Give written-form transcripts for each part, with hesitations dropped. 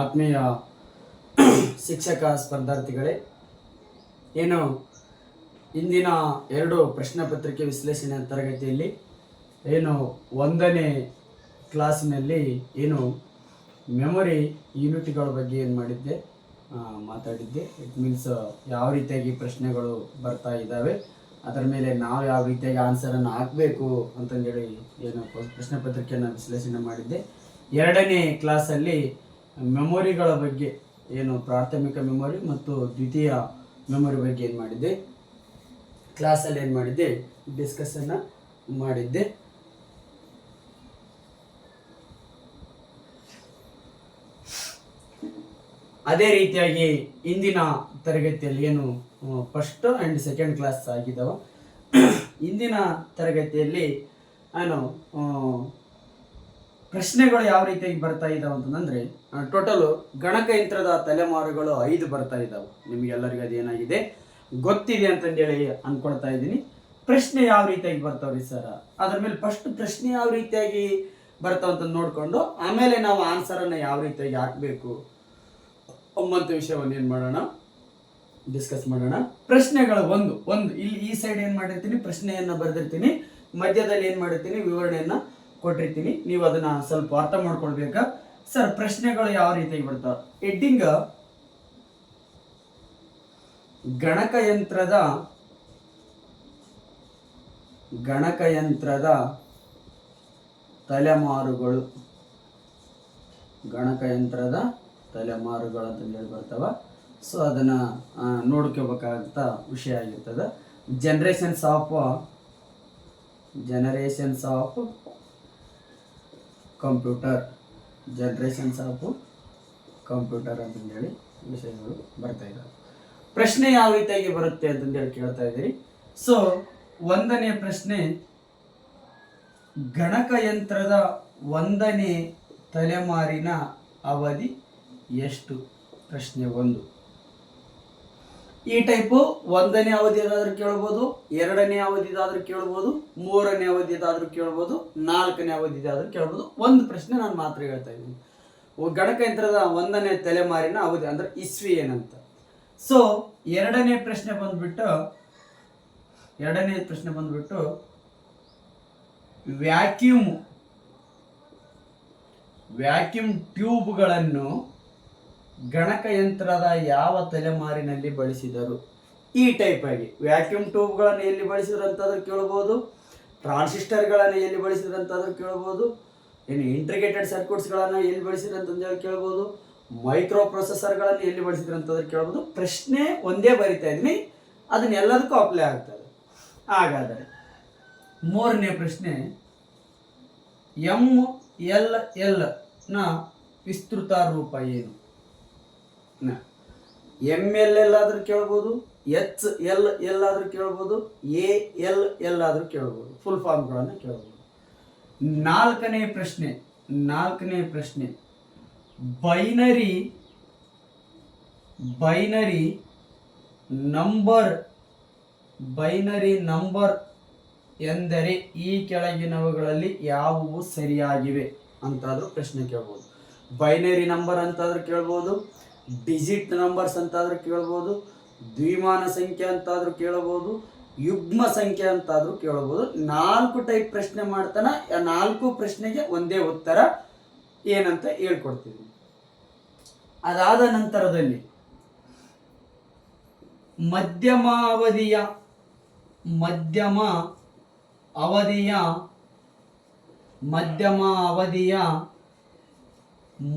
ಆತ್ಮೀಯ ಶಿಕ್ಷಕ ಸ್ಪರ್ಧಾರ್ಥಿಗಳೇ, ಏನು ಇಂದಿನ 2 ಪ್ರಶ್ನೆ ಪತ್ರಿಕೆ ವಿಶ್ಲೇಷಣೆ ತರಗತಿಯಲ್ಲಿ ಏನು 1ನೇ ಕ್ಲಾಸಿನಲ್ಲಿ ಏನು ಮೆಮೊರಿ ಯೂನಿಟ್ಗಳ ಬಗ್ಗೆ ಏನು ಮಾಡಿದ್ದೆ ಮಾತಾಡಿದ್ದೆ. ಇಟ್ ಮೀನ್ಸ್ ಯಾವ ರೀತಿಯಾಗಿ ಪ್ರಶ್ನೆಗಳು ಬರ್ತಾ ಇದ್ದಾವೆ, ಅದರ ಮೇಲೆ ನಾವು ಯಾವ ರೀತಿಯಾಗಿ ಆನ್ಸರನ್ನು ಹಾಕಬೇಕು ಅಂತಂದೇಳಿ ಏನು ಪ್ರಶ್ನೆ ಪತ್ರಿಕೆಯನ್ನು ವಿಶ್ಲೇಷಣೆ ಮಾಡಿದ್ದೆ. 2ನೇ ಕ್ಲಾಸಲ್ಲಿ ಮೆಮೊರಿಗಳ ಬಗ್ಗೆ ಏನು ಪ್ರಾಥಮಿಕ ಮೆಮೊರಿ ಮತ್ತು ದ್ವಿತೀಯ ಮೆಮೊರಿ ಬಗ್ಗೆ ಏನು ಮಾಡಿದ್ದೆ, ಕ್ಲಾಸಲ್ಲಿ ಏನು ಮಾಡಿದ್ದೆ, ಡಿಸ್ಕಷನ್ನ ಮಾಡಿದ್ದೆ. ಅದೇ ರೀತಿಯಾಗಿ ಇಂದಿನ ತರಗತಿಯಲ್ಲಿ ಏನು ಫಸ್ಟ್ ಆ್ಯಂಡ್ ಸೆಕೆಂಡ್ ಕ್ಲಾಸ್ ಆಗಿದ್ದಾವ, ಇಂದಿನ ತರಗತಿಯಲ್ಲಿ ನಾನು ಪ್ರಶ್ನೆಗಳು ಯಾವ ರೀತಿಯಾಗಿ ಬರ್ತಾ ಇದ್ದಾವೆ ಅಂತಂದರೆ, ಟೋಟಲು ಗಣಕಯಂತ್ರದ ತಲೆಮಾರುಗಳು 5 ಬರ್ತಾ ಇದ್ದಾವೆ. ನಿಮಗೆಲ್ಲರಿಗೂ ಅದೇನಾಗಿದೆ ಗೊತ್ತಿದೆ ಅಂತಂದೇಳಿ ಅಂದ್ಕೊಳ್ತಾ ಇದ್ದೀನಿ. ಪ್ರಶ್ನೆ ಯಾವ ರೀತಿಯಾಗಿ ಬರ್ತಾವ್ರಿ ಸರ್, ಅದ್ರ ಮೇಲೆ ಫಸ್ಟ್ ಪ್ರಶ್ನೆ ಯಾವ ರೀತಿಯಾಗಿ ಬರ್ತಾವಂತ ನೋಡಿಕೊಂಡು ಆಮೇಲೆ ನಾವು ಆನ್ಸರನ್ನು ಯಾವ ರೀತಿಯಾಗಿ ಹಾಕಬೇಕು ಒಂಬತ್ತು ವಿಷಯವನ್ನು ಏನು ಮಾಡೋಣ, ಡಿಸ್ಕಸ್ ಮಾಡೋಣ. ಪ್ರಶ್ನೆಗಳು ಒಂದು ಇಲ್ಲಿ ಈ ಸೈಡ್ ಏನು ಮಾಡಿರ್ತೀನಿ, ಪ್ರಶ್ನೆಯನ್ನು ಬರೆದಿರ್ತೀನಿ, ಮಧ್ಯದಲ್ಲಿ ಏನು ಮಾಡಿರ್ತೀನಿ, ವಿವರಣೆಯನ್ನು ಕೊಟ್ಟಿರ್ತೀನಿ. ನೀವು ಅದನ್ನ ಸ್ವಲ್ಪ ಅರ್ಥ ಮಾಡ್ಕೊಳ್ಬೇಕಾ. ಸರ್ ಪ್ರಶ್ನೆಗಳು ಯಾವ ರೀತಿಯಾಗಿ ಬರ್ತಾವ, ಹೆಡ್ಡಿಂಗ್ ಗಣಕಯಂತ್ರದ ತಲೆಮಾರುಗಳು ಅಂತ ಹೇಳಿ ಬರ್ತಾವ. ಸೊ ಅದನ್ನ ನೋಡ್ಕೋಬೇಕಾದಂಥ ವಿಷಯ ಆಗಿರ್ತದೆ. ಜನರೇಷನ್ಸ್ ಆಫ್ ಕಂಪ್ಯೂಟರ್ ಅಂತಂದೇಳಿ ವಿಷಯಗಳು ಬರ್ತಾ ಇದ್ದಾವೆ. ಪ್ರಶ್ನೆ ಯಾವ ರೀತಿಯಾಗಿ ಬರುತ್ತೆ ಅಂತಂದೇಳಿ ಕೇಳ್ತಾ ಇದ್ದೀರಿ. ಸೊ 1ನೇ ಪ್ರಶ್ನೆ, ಗಣಕಯಂತ್ರದ 1ನೇ ತಲೆಮಾರಿನ ಅವಧಿ ಎಷ್ಟು? ಪ್ರಶ್ನೆ 1. ಈ ಟೈಪು 1ನೇ ಅವಧಿಯಾದ್ರೂ ಕೇಳ್ಬೋದು, 2ನೇ ಅವಧಿದಾದ್ರೂ ಕೇಳ್ಬೋದು, 3ನೇ ಅವಧಿದಾದ್ರೂ ಕೇಳ್ಬೋದು, 4ನೇ ಅವಧಿದಾದ್ರೂ ಕೇಳ್ಬೋದು. ಒಂದು ಪ್ರಶ್ನೆ ನಾನು ಮಾತ್ರ ಹೇಳ್ತಾ ಇದ್ದೀನಿ. ಗಣಕಯಂತ್ರದ 1ನೇ ತಲೆಮಾರಿನ ಅವಧಿ ಅಂದ್ರೆ ಇಸ್ವಿ ಏನಂತ. ಸೊ 2ನೇ ಪ್ರಶ್ನೆ ಬಂದ್ಬಿಟ್ಟು ವ್ಯಾಕ್ಯೂಮ್ ಟ್ಯೂಬ್ಗಳನ್ನು ಗಣಕಯಂತ್ರದ ಯಾವ ತಲೆಮಾರಿನಲ್ಲಿ ಬಳಸಿದರು? ಈ ಟೈಪ್ ಆಗಿ ವ್ಯಾಕ್ಯೂಮ್ ಟ್ಯೂಬ್ಗಳನ್ನು ಎಲ್ಲಿ ಬಳಸಿದ್ರು ಅಂತಾದ್ರೂ ಕೇಳ್ಬೋದು, ಟ್ರಾನ್ಸಿಸ್ಟರ್ಗಳನ್ನು ಎಲ್ಲಿ ಬಳಸಿದ್ರು ಅಂತಾದ್ರೂ ಕೇಳ್ಬೋದು, ಏನು ಇಂಟಿಗ್ರೇಟೆಡ್ ಸರ್ಕ್ಯೂಟ್ಸ್ಗಳನ್ನು ಎಲ್ಲಿ ಬಳಸಿದ್ರು ಅಂತಂದೇಳಿ ಕೇಳ್ಬೋದು, ಮೈಕ್ರೋ ಪ್ರೊಸೆಸರ್ಗಳನ್ನು ಎಲ್ಲಿ ಬಳಸಿದ್ರು ಅಂತಂದ್ರೆ ಕೇಳ್ಬೋದು. ಪ್ರಶ್ನೆ ಒಂದೇ ಬರಿತಾ ಇದ್ದೀನಿ, ಅದನ್ನೆಲ್ಲದಕ್ಕೂ ಅಪ್ಲೈ ಆಗ್ತದೆ. ಹಾಗಾದರೆ 3ನೇ ಪ್ರಶ್ನೆ, MLL ನ ವಿಸ್ತೃತ ರೂಪ ಏನು? MLL ಆದ್ರೂ ಕೇಳ್ಬೋದು, HLL ಆದ್ರೂ ಕೇಳ್ಬೋದು, ALL ಆದ್ರೂ ಕೇಳ್ಬೋದು, ಫುಲ್ ಫಾರ್ಮ್ಗಳನ್ನು ಕೇಳ್ಬೋದು. 4ನೇ ಪ್ರಶ್ನೆ, ಬೈನರಿ ನಂಬರ್ ಎಂದರೆ ಈ ಕೆಳಗಿನವುಗಳಲ್ಲಿ ಯಾವುವು ಸರಿಯಾಗಿವೆ ಅಂತಾದ್ರೂ ಪ್ರಶ್ನೆ ಕೇಳ್ಬೋದು. ಬೈನರಿ ನಂಬರ್ ಅಂತಾದ್ರೂ ಕೇಳ್ಬೋದು, ಡಿಜಿಟ್ ನಂಬರ್ಸ್ ಅಂತಾದ್ರೂ ಕೇಳ್ಬೋದು, ದ್ವಿಮಾನ ಸಂಖ್ಯೆ ಅಂತಾದ್ರೂ ಕೇಳಬಹುದು, ಯುಗ್ಮ ಸಂಖ್ಯೆ ಅಂತಾದ್ರೂ ಕೇಳಬಹುದು. 4 ಟೈಪ್ ಪ್ರಶ್ನೆ ಮಾಡ್ತಾನ. 4 ಪ್ರಶ್ನೆಗೆ ಒಂದೇ ಉತ್ತರ ಏನಂತ ಹೇಳ್ಕೊಡ್ತೀವಿ. ಅದಾದ ನಂತರದಲ್ಲಿ ಮಧ್ಯಮ ಅವಧಿಯ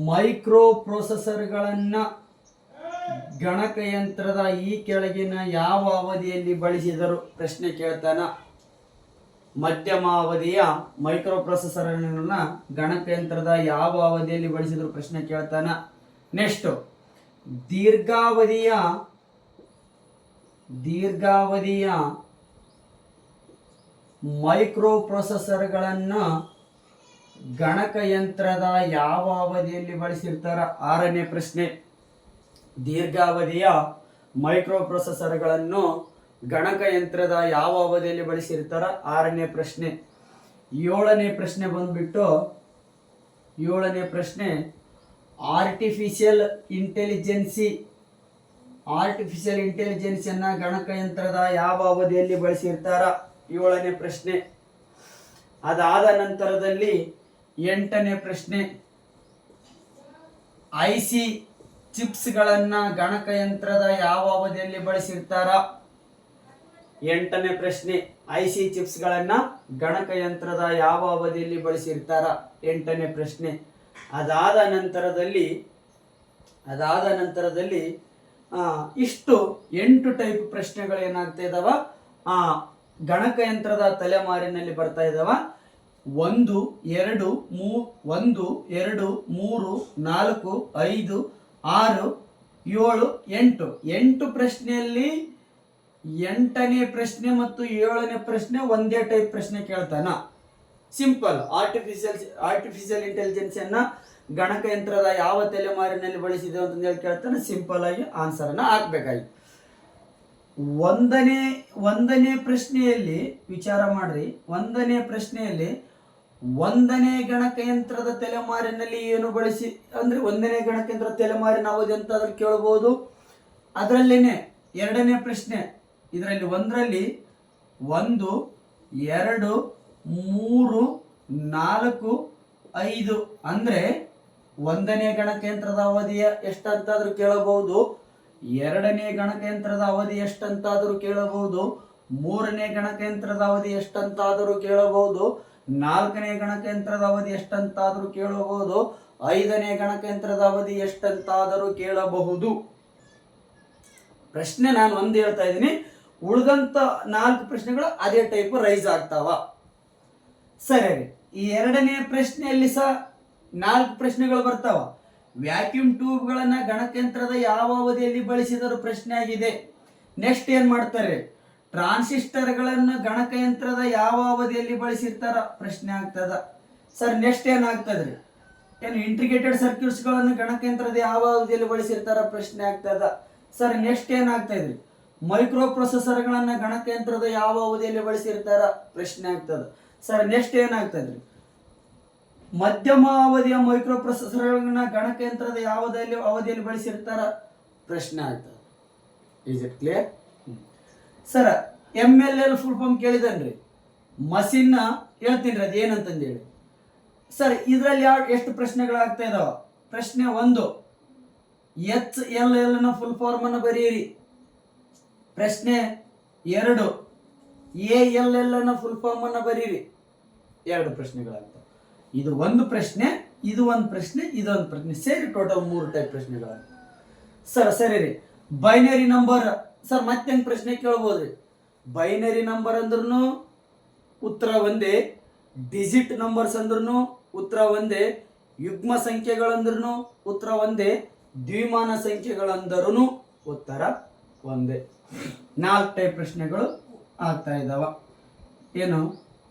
ಮೈಕ್ರೋ ಪ್ರೊಸೆಸರ್ಗಳನ್ನು ಗಣಕಯಂತ್ರದ ಈ ಕೆಳಗಿನ ಯಾವ ಅವಧಿಯಲ್ಲಿ ಬಳಸಿದರು? ಪ್ರಶ್ನೆ ಕೇಳ್ತಾನ. ಮಧ್ಯಮ ಅವಧಿಯ ಮೈಕ್ರೋ ಪ್ರೊಸೆಸರ್ಗಳನ್ನು ಗಣಕಯಂತ್ರದ ಯಾವ ಅವಧಿಯಲ್ಲಿ ಬಳಸಿದರು? ಪ್ರಶ್ನೆ ಕೇಳ್ತಾನ. ನೆಕ್ಸ್ಟ್, ದೀರ್ಘಾವಧಿಯ ಮೈಕ್ರೋ ಪ್ರೊಸೆಸರ್ಗಳನ್ನು ಗಣಕಯಂತ್ರದ ಯಾವ ಅವಧಿಯಲ್ಲಿ ಬಳಸಿರ್ತಾರ? 6ನೇ ಪ್ರಶ್ನೆ, ದೀರ್ಘಾವಧಿಯ ಮೈಕ್ರೋ ಪ್ರೊಸೆಸರ್ಗಳನ್ನು ಗಣಕಯಂತ್ರದ ಯಾವ ಅವಧಿಯಲ್ಲಿ ಬಳಸಿರ್ತಾರ? 6ನೇ ಪ್ರಶ್ನೆ. ಏಳನೇ ಪ್ರಶ್ನೆ ಬಂದ್ಬಿಟ್ಟು ಆರ್ಟಿಫಿಷಿಯಲ್ ಇಂಟೆಲಿಜೆನ್ಸಿಯನ್ನ ಗಣಕಯಂತ್ರದ ಯಾವ ಅವಧಿಯಲ್ಲಿ ಬಳಸಿರ್ತಾರ? ಏಳನೇ ಪ್ರಶ್ನೆ. ಅದಾದ ನಂತರದಲ್ಲಿ 8ನೇ ಪ್ರಶ್ನೆ, ಐಸಿ ಚಿಪ್ಸ್ಗಳನ್ನ ಗಣಕಯಂತ್ರದ ಯಾವ ಅವಧಿಯಲ್ಲಿ ಬಳಸಿರ್ತಾರ? 8ನೇ ಪ್ರಶ್ನೆ, ಐಸಿ ಚಿಪ್ಸ್ಗಳನ್ನ ಗಣಕಯಂತ್ರದ ಯಾವ ಅವಧಿಯಲ್ಲಿ ಬಳಸಿರ್ತಾರ? 8ನೇ ಪ್ರಶ್ನೆ. ಅದಾದ ನಂತರದಲ್ಲಿ ಇಷ್ಟು 8 ಟೈಪ್ ಪ್ರಶ್ನೆಗಳು ಏನಾಗ್ತಾ ಇದಾವ ಗಣಕಯಂತ್ರದ ತಲೆಮಾರಿನಲ್ಲಿ ಬರ್ತಾ ಇದಾವ. 1 2 3 4 5 6 7 8 ಪ್ರಶ್ನೆಯಲ್ಲಿ 8ನೇ ಪ್ರಶ್ನೆ ಮತ್ತು 7ನೇ ಪ್ರಶ್ನೆ ಒಂದೇ ಟೈಪ್ ಪ್ರಶ್ನೆ ಕೇಳ್ತಾನ. ಸಿಂಪಲ್. ಆರ್ಟಿಫಿಷಿಯಲ್ ಇಂಟೆಲಿಜೆನ್ಸ್ ಅನ್ನ ಗಣಕಯಂತ್ರದ ಯಾವ ತಲೆಮಾರಿನಲ್ಲಿ ಬಳಸಿದೆ ಅಂತ ಹೇಳಿ ಕೇಳ್ತಾನೆ. ಸಿಂಪಲ್ ಆಗಿ ಆನ್ಸರ್ ಅನ್ನ ಹಾಕ್ಬೇಕಾಗಿ. ಒಂದನೇ ಪ್ರಶ್ನೆಯಲ್ಲಿ ವಿಚಾರ ಮಾಡ್ರಿ. 1ನೇ ಪ್ರಶ್ನೆಯಲ್ಲಿ 1ನೇ ಗಣಕಯಂತ್ರದ ತಲೆಮಾರಿನಲ್ಲಿ ಏನು ಬಳಸಿ ಅಂದ್ರೆ 1ನೇ ಗಣಕಯಂತ್ರ ತಲೆಮಾರಿನ ಅವಧಿ ಅಂತ ಅದ್ರ ಕೇಳಬಹುದು. ಅದರಲ್ಲೇನೆ 2ನೇ ಪ್ರಶ್ನೆ, ಇದರಲ್ಲಿ 1ರಲ್ಲಿ 1 2 3 4 5 ಅಂದ್ರೆ 1ನೇ ಗಣಕಯಂತ್ರದ ಅವಧಿಯ ಎಷ್ಟಂತಾದ್ರೂ ಕೇಳಬಹುದು. 2ನೇ ಗಣಕಯಂತ್ರದ ಅವಧಿ ಎಷ್ಟಂತಾದ್ರೂ ಕೇಳಬಹುದು. 3ನೇ ಗಣಕಯಂತ್ರದ ಅವಧಿ ಎಷ್ಟಂತಾದ್ರೂ ಕೇಳಬಹುದು. 4ನೇ ಗಣಕಯಂತ್ರದ ಅವಧಿ ಎಷ್ಟಂತಾದ್ರೂ ಕೇಳಬಹುದು. 5ನೇ ಗಣಕಯಂತ್ರದ ಅವಧಿ ಎಷ್ಟಂತಾದರೂ ಕೇಳಬಹುದು. ಪ್ರಶ್ನೆ ನಾನು ಒಂದು ಹೇಳ್ತಾ ಇದ್ದೀನಿ, ಉಳಿದಂತ 4 ಪ್ರಶ್ನೆಗಳು ಅದೇ ಟೈಪ್ ರೈಸ್ ಆಗ್ತಾವ. ಸರಿ, ಈ 2ನೇ ಪ್ರಶ್ನೆಯಲ್ಲಿ ಸಹ 4 ಪ್ರಶ್ನೆಗಳು ಬರ್ತಾವ. ವ್ಯಾಕ್ಯೂಮ್ ಟ್ಯೂಬ್ಗಳನ್ನ ಗಣಕಯಂತ್ರದ ಯಾವ ಅವಧಿಯಲ್ಲಿ ಬಳಸಿದರೂ ಪ್ರಶ್ನೆ ಆಗಿದೆ. ನೆಕ್ಸ್ಟ್ ಏನ್ ಮಾಡ್ತಾರೆ? ಟ್ರಾನ್ಸಿಸ್ಟರ್ಗಳನ್ನ ಗಣಕಯಂತ್ರದ ಯಾವ ಅವಧಿಯಲ್ಲಿ ಬಳಸಿರ್ತಾರ? ಪ್ರಶ್ನೆ ಆಗ್ತದ. ಸರ್ ನೆಕ್ಸ್ಟ್ ಏನಾಗ್ತದ್ರಿ? ಏನು ಇಂಟಿಗ್ರೇಟೆಡ್ ಸರ್ಕ್ಯೂಟ್ಸ್ ಗಳನ್ನು ಗಣಕಯಂತ್ರದ ಯಾವ ಅವಧಿಯಲ್ಲಿ ಬಳಸಿರ್ತಾರ? ಪ್ರಶ್ನೆ ಆಗ್ತದ. ಸರ್ ನೆಕ್ಸ್ಟ್ ಏನಾಗ್ತಾ ಇದ್ರಿ? ಮೈಕ್ರೋ ಪ್ರೊಸೆಸರ್ಗಳನ್ನ ಗಣಕಯಂತ್ರದ ಯಾವ ಅವಧಿಯಲ್ಲಿ ಬಳಸಿರ್ತಾರ? ಪ್ರಶ್ನೆ ಆಗ್ತದ. ಸರ್ ನೆಕ್ಸ್ಟ್ ಏನಾಗ್ತದ್ರಿ? ಮಧ್ಯಮ ಅವಧಿಯ ಮೈಕ್ರೋ ಪ್ರೊಸೆಸರ್ಗಳನ್ನ ಗಣಕಯಂತ್ರದ ಯಾವ ಅವಧಿಯಲ್ಲಿ ಬಳಸಿರ್ತಾರ? ಪ್ರಶ್ನೆ ಆಗ್ತದ. Is it clear? Sir MLL full form ಕೇಳಿದನ್ರಿ. ಮಷಿನ್ ಹೇಳ್ತೀನಿ ಅದು ಏನಂತಂದೇಳಿ. ಸರ್ ಇದರಲ್ಲಿ ಎಷ್ಟು ಪ್ರಶ್ನೆಗಳಾಗ್ತಾ ಇದಾವ? ಪ್ರಶ್ನೆ 1, HLL ನ ಫುಲ್ ಫಾರ್ಮ್ ಅನ್ನು ಬರೆಯಿರಿ. ಪ್ರಶ್ನೆ 2, ALL ನ ಫುಲ್ ಫಾರ್ಮ್ ಅನ್ನು ಬರೀರಿ. 2 ಪ್ರಶ್ನೆಗಳಾಗ್ತವೆ. ಇದು ಒಂದು ಪ್ರಶ್ನೆ, ಇದು ಒಂದು ಪ್ರಶ್ನೆ, ಇದೊಂದು ಪ್ರಶ್ನೆ, ಸೇರಿ ಟೋಟಲ್ 3 ಟೈಪ್ ಪ್ರಶ್ನೆಗಳಾಗ್ತವೆ. ಸರ್ ಸರಿ ರೀ. ಬೈನರಿ ನಂಬರ್ ಸರ್ ಮತ್ತೆ ಹೆಂಗ್ ಪ್ರಶ್ನೆ ಕೇಳ್ಬೋದ್ರಿ? ಬೈನರಿ ನಂಬರ್ ಅಂದ್ರೂ ಉತ್ತರ ಒಂದೇ, ಡಿಜಿಟ್ ನಂಬರ್ಸ್ ಅಂದ್ರೂ ಉತ್ತರ ಒಂದೇ, ಯುಗ್ಮ ಸಂಖ್ಯೆಗಳಂದ್ರೂ ಉತ್ತರ ಒಂದೇ, ದ್ವಿಮಾನ ಸಂಖ್ಯೆಗಳಂದ್ರೂ ಉತ್ತರ ಒಂದೇ. 4 ಟೈಪ್ ಪ್ರಶ್ನೆಗಳು ಆಗ್ತಾ ಇದಾವ. ಏನು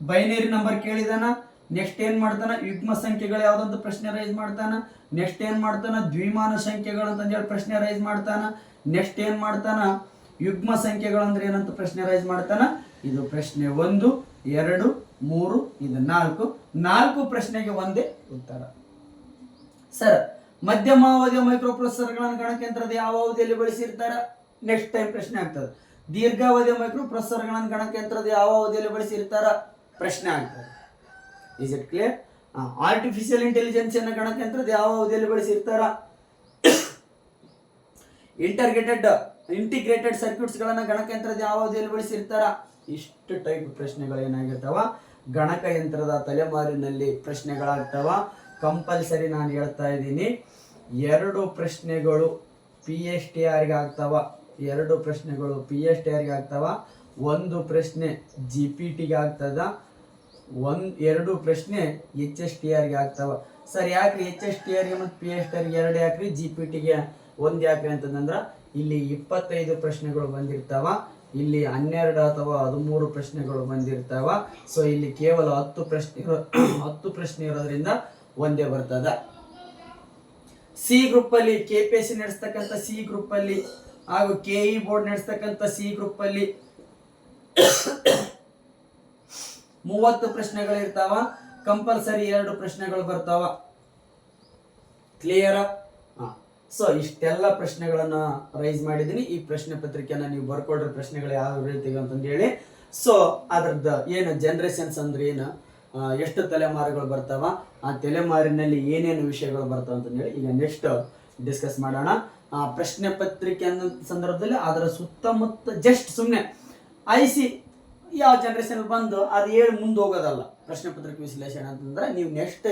ಬೈನರಿ ನಂಬರ್ ಕೇಳಿದಾನ, ನೆಕ್ಸ್ಟ್ ಏನ್ ಮಾಡ್ತಾನ? ಯುಗ್ಮ ಸಂಖ್ಯೆಗಳು ಯಾವ್ದಂತ ಪ್ರಶ್ನೆ ರೈಸ್ ಮಾಡ್ತಾನ. ನೆಕ್ಸ್ಟ್ ಏನ್ ಮಾಡ್ತಾನ? ದ್ವಿಮಾನ ಸಂಖ್ಯೆಗಳು ಅಂತ ಹೇಳಿ ಪ್ರಶ್ನೆ ರೈಸ್ ಮಾಡ್ತಾನ. ನೆಕ್ಸ್ಟ್ ಏನ್ ಮಾಡ್ತಾನ? ಯುಗ್ಮ ಸಂಖ್ಯೆಗಳು ಅಂದ್ರೆ ಏನಂತ ಪ್ರಶ್ನೆ ರೈಸ್ ಮಾಡ್ತಾನ. ಇದು ಪ್ರಶ್ನೆ 1, 2, 3, ಇದು 4 ಪ್ರಶ್ನೆಗೆ ಒಂದೇ ಉತ್ತರ. ಸರ್ ಮಧ್ಯಮಾವಧಿಯ ಮೈಕ್ರೋ ಪ್ರೊಸೆಸರ್ಗಳನ್ನು ಗಣಕಯಂತ್ರದ ಯಾವ ಅವಧಿಯಲ್ಲಿ ಬಳಸಿರ್ತಾರ? ನೆಕ್ಸ್ಟ್ ಟೈಮ್ ಪ್ರಶ್ನೆ ಆಗ್ತದೆ. ದೀರ್ಘಾವಧಿಯ ಮೈಕ್ರೋ ಪ್ರೊಸೆಸರ್ಗಳನ್ನು ಗಣಕಯಂತ್ರದ ಯಾವ ಅವಧಿಯಲ್ಲಿ ಬಳಸಿರ್ತಾರ? ಪ್ರಶ್ನೆ ಆಗ್ತದೆ. Is it clear? Artificial intelligence ಅನ್ನ ಗಣಕಯಂತ್ರದ ಯಾವ ಅವಧಿಯಲ್ಲಿ ಬಳಸಿರ್ತಾರ? ಇಂಟಿಗ್ರೇಟೆಡ್ ಸರ್ಕ್ಯೂಟ್ಸ್ ಗಳನ್ನ ಗಣಕಯಂತ್ರದ ಯಾವ ಅವಧಿಯಲ್ಲಿ ಬಳಸಿರ್ತಾರ? ಇಷ್ಟು ಟೈಪ್ ಪ್ರಶ್ನೆಗಳು ಏನಾಗಿರ್ತಾವ ಗಣಕಯಂತ್ರದ ತಲೆಮಾರಿನಲ್ಲಿ ಪ್ರಶ್ನೆಗಳಾಗ್ತಾವ. ಕಂಪಲ್ಸರಿ ನಾನು ಹೇಳ್ತಾ ಇದ್ದೀನಿ, 2 ಪ್ರಶ್ನೆಗಳು PSTR ಗೆ ಆಗ್ತಾವ. 2 ಪ್ರಶ್ನೆಗಳು PSTR ಗೆ ಆಗ್ತಾವ. 1 ಪ್ರಶ್ನೆ GPT ಗೆ ಆಗ್ತದ. 2 ಪ್ರಶ್ನೆ HSTR ಗೆ ಆಗ್ತಾವ. ಸರ್ ಯಾಕ್ರಿ HSTR ಗೆ ಮತ್ತು PSTR ಗೆ 2 ಯಾಕ್ರಿ, GPT ಗೆ 1 ಯಾಕ್ರಿ ಅಂತಂದ್ರ ಇಲ್ಲಿ 25 ಪ್ರಶ್ನೆಗಳು ಬಂದಿರ್ತಾವ, ಇಲ್ಲಿ 12 ಅಥವಾ 13 ಪ್ರಶ್ನೆಗಳು ಬಂದಿರ್ತಾವ. ಸೊ ಇಲ್ಲಿ ಕೇವಲ 10 ಪ್ರಶ್ನೆ ಇರೋದ್ರಿಂದ ಒಂದೇ ಬರ್ತದ. ಸಿ ಗ್ರೂಪ್ ಅಲ್ಲಿ KPSC ನಡೆಸ್ತಕ್ಕಂಥ ಸಿ ಗ್ರೂಪ್ ಅಲ್ಲಿ ಹಾಗೂ KE ಬೋರ್ಡ್ ನಡೆಸ್ತಕ್ಕಂಥ ಸಿ ಗ್ರೂಪ್ ಅಲ್ಲಿ 30 ಪ್ರಶ್ನೆಗಳಿರ್ತಾವ, ಕಂಪಲ್ಸರಿ 2 ಪ್ರಶ್ನೆಗಳು ಬರ್ತಾವ. ಕ್ಲಿಯರ್? ಸೊ ಇಷ್ಟೆಲ್ಲ ಪ್ರಶ್ನೆಗಳನ್ನ ರೈಸ್ ಮಾಡಿದೀನಿ. ಈ ಪ್ರಶ್ನೆ ಪತ್ರಿಕೆಯನ್ನ ನೀವು ಬರ್ಕೊಳ್ರಿ, ಪ್ರಶ್ನೆಗಳು ಯಾವ ರೀತಿ ಅಂತಂದು ಹೇಳಿ. ಸೊ ಅದ್ರದ್ದು ಏನು ಜನರೇಷನ್ಸ್ ಅಂದ್ರೆ ಏನು, ಎಷ್ಟು ತಲೆಮಾರುಗಳು ಬರ್ತಾವ, ಆ ತಲೆಮಾರಿನಲ್ಲಿ ಏನೇನು ವಿಷಯಗಳು ಬರ್ತಾವ ಅಂತಂದು ಹೇಳಿ ಈಗ ನೆಕ್ಸ್ಟ್ ಡಿಸ್ಕಸ್ ಮಾಡೋಣ. ಪ್ರಶ್ನೆ ಪತ್ರಿಕೆ ಅನ್ನೋ ಸಂದರ್ಭದಲ್ಲಿ ಅದರ ಸುತ್ತಮುತ್ತ ಜಸ್ಟ್ ಸುಮ್ಮನೆ ಐಸಿ ಯಾವ ಜನರೇಷನ್ ಬಂದು ಅದು ಹೇಳಿ ಮುಂದೆ ಹೋಗೋದಲ್ಲ. ಪ್ರಶ್ನೆ ಪತ್ರಿಕೆ ವಿಶ್ಲೇಷಣೆ ಅಂತಂದ್ರೆ ನೀವು ನೆಕ್ಸ್ಟ್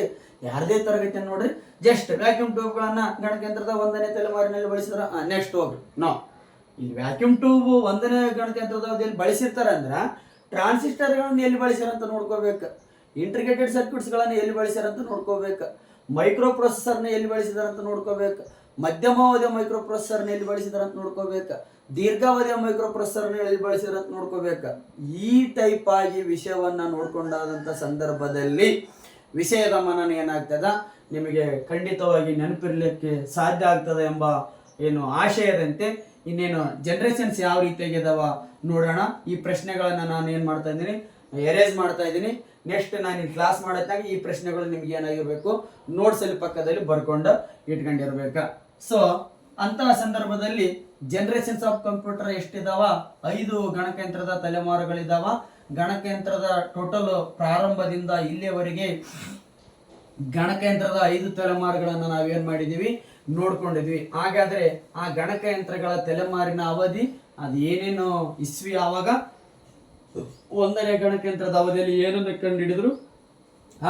ಯಾರದೇ ತರಗತಿಯನ್ನು ನೋಡ್ರಿ, ಜಸ್ಟ್ ವ್ಯಾಕ್ಯೂಮ್ ಟ್ಯೂಬ್ಗಳನ್ನ ಗಣಕಯಂತ್ರದ 1ನೇ ತಲೆಮಾರಿನಲ್ಲಿ ಬಳಸಿದ್ರ ನೆಕ್ಸ್ಟ್ ಹೋಗ್ರಿ. ಇಲ್ಲಿ ವ್ಯಾಕ್ಯೂಮ್ ಟ್ಯೂಬ್ 1ನೇ ಗಣಕಯಂತ್ರದ ಅವಧಿಯಲ್ಲಿ ಬಳಸಿರ್ತಾರೆ ಅಂದ್ರೆ ಟ್ರಾನ್ಸಿಸ್ಟರ್ಗಳನ್ನು ಎಲ್ಲಿ ಬಳಸ್ಯಾರಂತ ನೋಡ್ಕೋಬೇಕು, ಇಂಟಿಗ್ರೇಟೆಡ್ ಸರ್ಕ್ಯೂಟ್ಸ್ಗಳನ್ನು ಎಲ್ಲಿ ಬಳಸ್ಯಾರಂತ ನೋಡ್ಕೋಬೇಕು, ಮೈಕ್ರೋ ಪ್ರೊಸೆಸರ್ನ ಎಲ್ಲಿ ಬಳಸಿದಾರಂತ ನೋಡ್ಕೋಬೇಕು, ಮಧ್ಯಮಾವಧಿಯ ಮೈಕ್ರೋ ಪ್ರೊಸೆಸರ್ನ ಎಲ್ಲಿ ಬಳಸಿದಾರಂತ ನೋಡ್ಕೋಬೇಕು, ದೀರ್ಘಾವಧಿಯ ಮೈಕ್ರೋ ಪ್ರೊಸೆಸರ್ನ ಎಲ್ಲಿ ಬಳಸಿದಾರಂತ ನೋಡ್ಕೋಬೇಕು. ಈ ಟೈಪ್ ಆಗಿ ವಿಷಯವನ್ನ ನೋಡ್ಕೊಂಡಾದಂಥ ಸಂದರ್ಭದಲ್ಲಿ ವಿಷಯದ ಮನನ ಏನಾಗ್ತದ ನಿಮಗೆ ಖಂಡಿತವಾಗಿ ನೆನಪಿರ್ಲಿಕ್ಕೆ ಸಾಧ್ಯ ಆಗ್ತದೆ ಎಂಬ ಏನು ಆಶಯದಂತೆ ಇನ್ನೇನು ಜನರೇಷನ್ಸ್ ಯಾವ ರೀತಿಯಾಗಿ ಇದಾವ ನೋಡೋಣ. ಈ ಪ್ರಶ್ನೆಗಳನ್ನ ನಾನು ಏನು ಮಾಡ್ತಾ ಇದ್ದೀನಿ, ಎರೇಸ್ ಮಾಡ್ತಾ ಇದ್ದೀನಿ. ನೆಕ್ಸ್ಟ್ ನಾನು ಕ್ಲಾಸ್ ಮಾಡೋದಾಗ ಈ ಪ್ರಶ್ನೆಗಳು ನಿಮ್ಗೆ ಏನಾಗಿರ್ಬೇಕು, ನೋಟ್ಸಲ್ಲಿ ಪಕ್ಕದಲ್ಲಿ ಬರ್ಕೊಂಡು ಇಟ್ಕೊಂಡಿರ್ಬೇಕು. ಸೊ ಅಂತಹ ಸಂದರ್ಭದಲ್ಲಿ ಜನರೇಷನ್ಸ್ ಆಫ್ ಕಂಪ್ಯೂಟರ್ ಎಷ್ಟಿದಾವ, 5 ಗಣಕಯಂತ್ರದ ತಲೆಮಾರುಗಳಿದಾವ. ಗಣಕಯಂತ್ರದ ಟೋಟಲ್ ಪ್ರಾರಂಭದಿಂದ ಇಲ್ಲಿಯವರೆಗೆ ಗಣಕಯಂತ್ರದ 5 ತಲೆಮಾರುಗಳನ್ನು ನಾವೇನ್ ಮಾಡಿದೀವಿ, ನೋಡ್ಕೊಂಡಿದ್ವಿ. ಹಾಗಾದ್ರೆ ಆ ಗಣಕಯಂತ್ರಗಳ ತಲೆಮಾರಿನ ಅವಧಿ ಅದು ಏನೇನು ಇಸ್ವಿ, ಆವಾಗ 1ನೇ ಗಣಕಯಂತ್ರದ ಅವಧಿಯಲ್ಲಿ ಏನನ್ನು ಕಂಡು ಹಿಡಿದ್ರು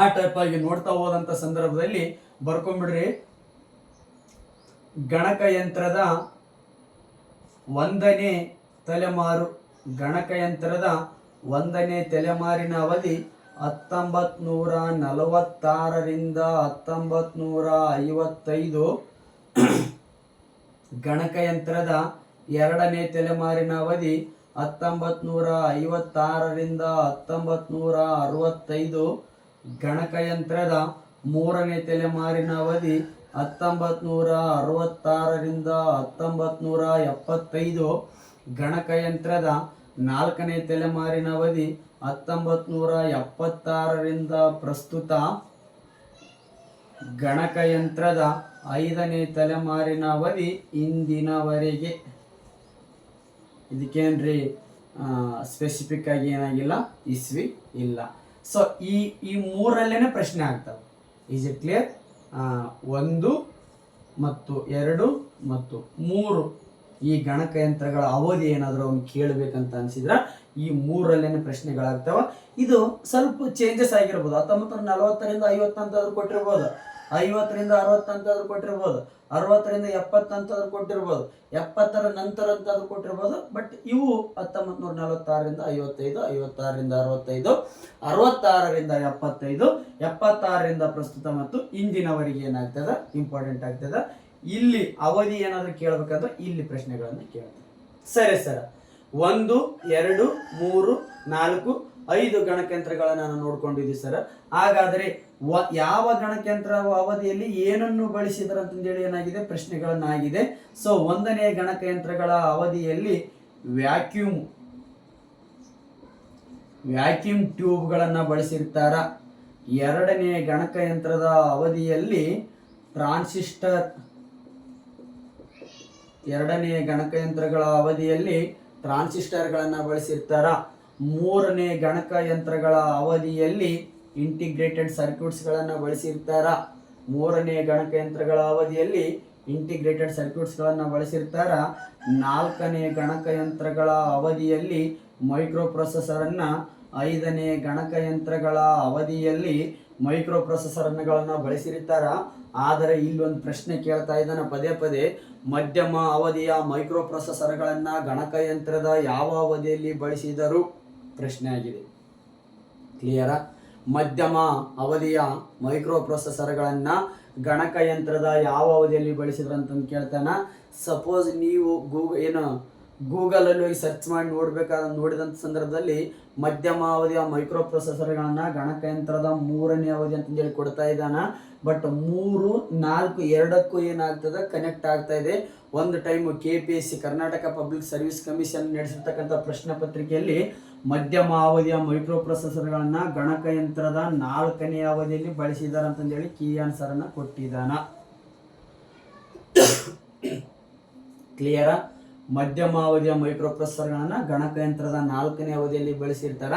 ಆ ಟೈಪ್ ಆಗಿ ನೋಡ್ತಾ ಹೋದಂತ ಸಂದರ್ಭದಲ್ಲಿ ಬರ್ಕೊಂಡ್ಬಿಡ್ರಿ. ಗಣಕಯಂತ್ರದ 1ನೇ ತಲೆಮಾರು, ಗಣಕಯಂತ್ರದ 1ನೇ ತಲೆಮಾರಿನ ಅವಧಿ 1946ರಿಂದ 1955. ಗಣಕಯಂತ್ರದ 2ನೇ ತಲೆಮಾರಿನ ಅವಧಿ 1956ರಿಂದ 1965. ಗಣಕಯಂತ್ರದ 3ನೇ ತಲೆಮಾರಿನ ಅವಧಿ 1966ರಿಂದ 1975. ಗಣಕಯಂತ್ರದ 4ನೇ ತಲೆಮಾರಿನ ಅವಧಿ 1976ರಿಂದ ಪ್ರಸ್ತುತ. ಗಣಕಯಂತ್ರದ 5ನೇ ತಲೆಮಾರಿನ ಅವಧಿ ಇಂದಿನವರೆಗೆ. ಇದಕ್ಕೇನ್ರಿ ಸ್ಪೆಸಿಫಿಕ್ ಆಗಿ ಏನಾಗಿಲ್ಲ, ಇಸ್ವಿ ಇಲ್ಲ. ಸೊ ಈ ಮೂರಲ್ಲೇನೆ ಪ್ರಶ್ನೆ ಆಗ್ತವೆ. Is it clear? 1 ಮತ್ತು 2 ಮತ್ತು 3 ಈ ಗಣಕಯಂತ್ರಗಳ ಅವಧಿ ಏನಾದರೂ ಅವ್ನು ಕೇಳಬೇಕಂತ ಅನ್ಸಿದ್ರ ಈ 3ರಲ್ಲೇನೆ ಪ್ರಶ್ನೆಗಳಾಗ್ತಾವ. ಇದು ಸ್ವಲ್ಪ ಚೇಂಜಸ್ ಆಗಿರ್ಬೋದು. 1940ರಿಂದ 50 ಅಂತಾದ್ರೂ ಕೊಟ್ಟಿರ್ಬೋದು, 50ರಿಂದ 60 ಅಂತಾದ್ರೂ ಕೊಟ್ಟಿರ್ಬೋದು, 60ರಿಂದ 70 ಅಂತಾದ್ರೂ ಕೊಟ್ಟಿರ್ಬೋದು, 70ರ ನಂತರ ಅಂತಾದ್ರೂ ಕೊಟ್ಟಿರ್ಬೋದು. ಬಟ್ ಇವು 1946ರಿಂದ 55, 56ರಿಂದ 65, 66ರಿಂದ 75, 76ರಿಂದ ಪ್ರಸ್ತುತ ಮತ್ತು ಇಂದಿನವರೆಗೆ ಏನಾಗ್ತದ ಇಂಪಾರ್ಟೆಂಟ್ ಆಗ್ತದ. ಇಲ್ಲಿ ಅವಧಿ ಏನಾದರೂ ಕೇಳಬೇಕಂದ್ರೆ ಇಲ್ಲಿ ಪ್ರಶ್ನೆಗಳನ್ನು ಕೇಳ್ತಾರೆ. ಸರಿ ಸರ್, 1, 2, 3, 4, 5 ಗಣಕಯಂತ್ರಗಳನ್ನ ನಾನು ನೋಡ್ಕೊಂಡಿದ್ದೀವಿ ಸರ್. ಹಾಗಾದ್ರೆ ಯಾವ ಗಣಕಯಂತ್ರ ಅವಧಿಯಲ್ಲಿ ಏನನ್ನು ಬಳಸಿದ್ರ ಅಂತಂದೇಳಿ ಏನಾಗಿದೆ, ಪ್ರಶ್ನೆಗಳನ್ನಾಗಿದೆ. ಸೊ 1ನೇ ಗಣಕಯಂತ್ರಗಳ ಅವಧಿಯಲ್ಲಿ ವ್ಯಾಕ್ಯೂಮ್ ಟ್ಯೂಬ್ಗಳನ್ನ ಬಳಸಿರ್ತಾರ. 2ನೇ ಗಣಕಯಂತ್ರದ ಅವಧಿಯಲ್ಲಿ ಟ್ರಾನ್ಸಿಸ್ಟರ್, 2ನೇ ಗಣಕಯಂತ್ರಗಳ ಅವಧಿಯಲ್ಲಿ ಟ್ರಾನ್ಸಿಸ್ಟರ್ಗಳನ್ನ ಬಳಸಿರ್ತಾರ. 3ನೇ ಗಣಕಯಂತ್ರಗಳ ಅವಧಿಯಲ್ಲಿ ಇಂಟಿಗ್ರೇಟೆಡ್ ಸರ್ಕ್ಯೂಟ್ಸ್ಗಳನ್ನು ಬಳಸಿರ್ತಾರ. 3ನೇ ಗಣಕಯಂತ್ರಗಳ ಅವಧಿಯಲ್ಲಿ ಇಂಟಿಗ್ರೇಟೆಡ್ ಸರ್ಕ್ಯೂಟ್ಸ್ಗಳನ್ನು ಬಳಸಿರ್ತಾರ. 4ನೇ ಗಣಕಯಂತ್ರಗಳ ಅವಧಿಯಲ್ಲಿ ಮೈಕ್ರೋ ಪ್ರೊಸೆಸರನ್ನು, 5ನೇ ಗಣಕಯಂತ್ರಗಳ ಅವಧಿಯಲ್ಲಿ ಮೈಕ್ರೋ ಪ್ರೊಸೆಸರ್ಗಳನ್ನು ಬಳಸಿರ್ತಾರ. ಆದರೆ ಇಲ್ಲೊಂದು ಪ್ರಶ್ನೆ ಕೇಳ್ತಾ ಇದ್ದಾನೆ ಪದೇ ಪದೇ, ಮಧ್ಯಮ ಅವಧಿಯ ಮೈಕ್ರೋ ಪ್ರೊಸೆಸರ್ಗಳನ್ನ ಗಣಕಯಂತ್ರದ ಯಾವ ಅವಧಿಯಲ್ಲಿ ಬಳಸಿದರು ಪ್ರಶ್ನೆ ಆಗಿದೆ. ಕ್ಲಿಯರಾ? ಮಧ್ಯಮ ಅವಧಿಯ ಮೈಕ್ರೋ ಪ್ರೊಸೆಸರ್ಗಳನ್ನ ಗಣಕಯಂತ್ರದ ಯಾವ ಅವಧಿಯಲ್ಲಿ ಬಳಸಿದ್ರು ಅಂತಂದು ಕೇಳ್ತಾನ. ಸಪೋಸ್ ನೀವು ಗೂಗಲಲ್ಲಿ ಹೋಗಿ ಸರ್ಚ್ ಮಾಡಿ ನೋಡಿದಂಥ ಸಂದರ್ಭದಲ್ಲಿ ಮಧ್ಯಮ ಅವಧಿಯ ಮೈಕ್ರೋ ಪ್ರೊಸೆಸರ್ಗಳನ್ನು ಗಣಕಯಂತ್ರದ 3ನೇ ಅವಧಿ ಅಂತಂದೇಳಿ ಕೊಡ್ತಾ ಇದ್ದಾನ. ಬಟ್ 3, 4 ಎರಡಕ್ಕೂ ಏನಾಗ್ತದೆ ಕನೆಕ್ಟ್ ಆಗ್ತಾ ಇದೆ. ಒಂದು time KPSC Karnataka public service commission ನಡೆಸಿರ್ತಕ್ಕಂಥ ಪ್ರಶ್ನೆ ಪತ್ರಿಕೆಯಲ್ಲಿ ಮಧ್ಯಮ ಅವಧಿಯ ಮೈಕ್ರೋ ಪ್ರೊಸೆಸರ್ಗಳನ್ನು ಗಣಕಯಂತ್ರದ 4ನೇ ಅವಧಿಯಲ್ಲಿ ಬಳಸಿದ್ದಾರೆ ಅಂತಂದೇಳಿ ಕೀ ಆನ್ಸರನ್ನು ಕೊಟ್ಟಿದ್ದಾನ. ಕ್ಲಿಯರಾ? ಮಧ್ಯಮ ಅವಧಿಯ ಮೈಕ್ರೋ ಪ್ರೊಸೆಸರ್ಗಳನ್ನು ಗಣಕಯಂತ್ರದ 4ನೇ ಅವಧಿಯಲ್ಲಿ ಬಳಸಿರ್ತಾರ.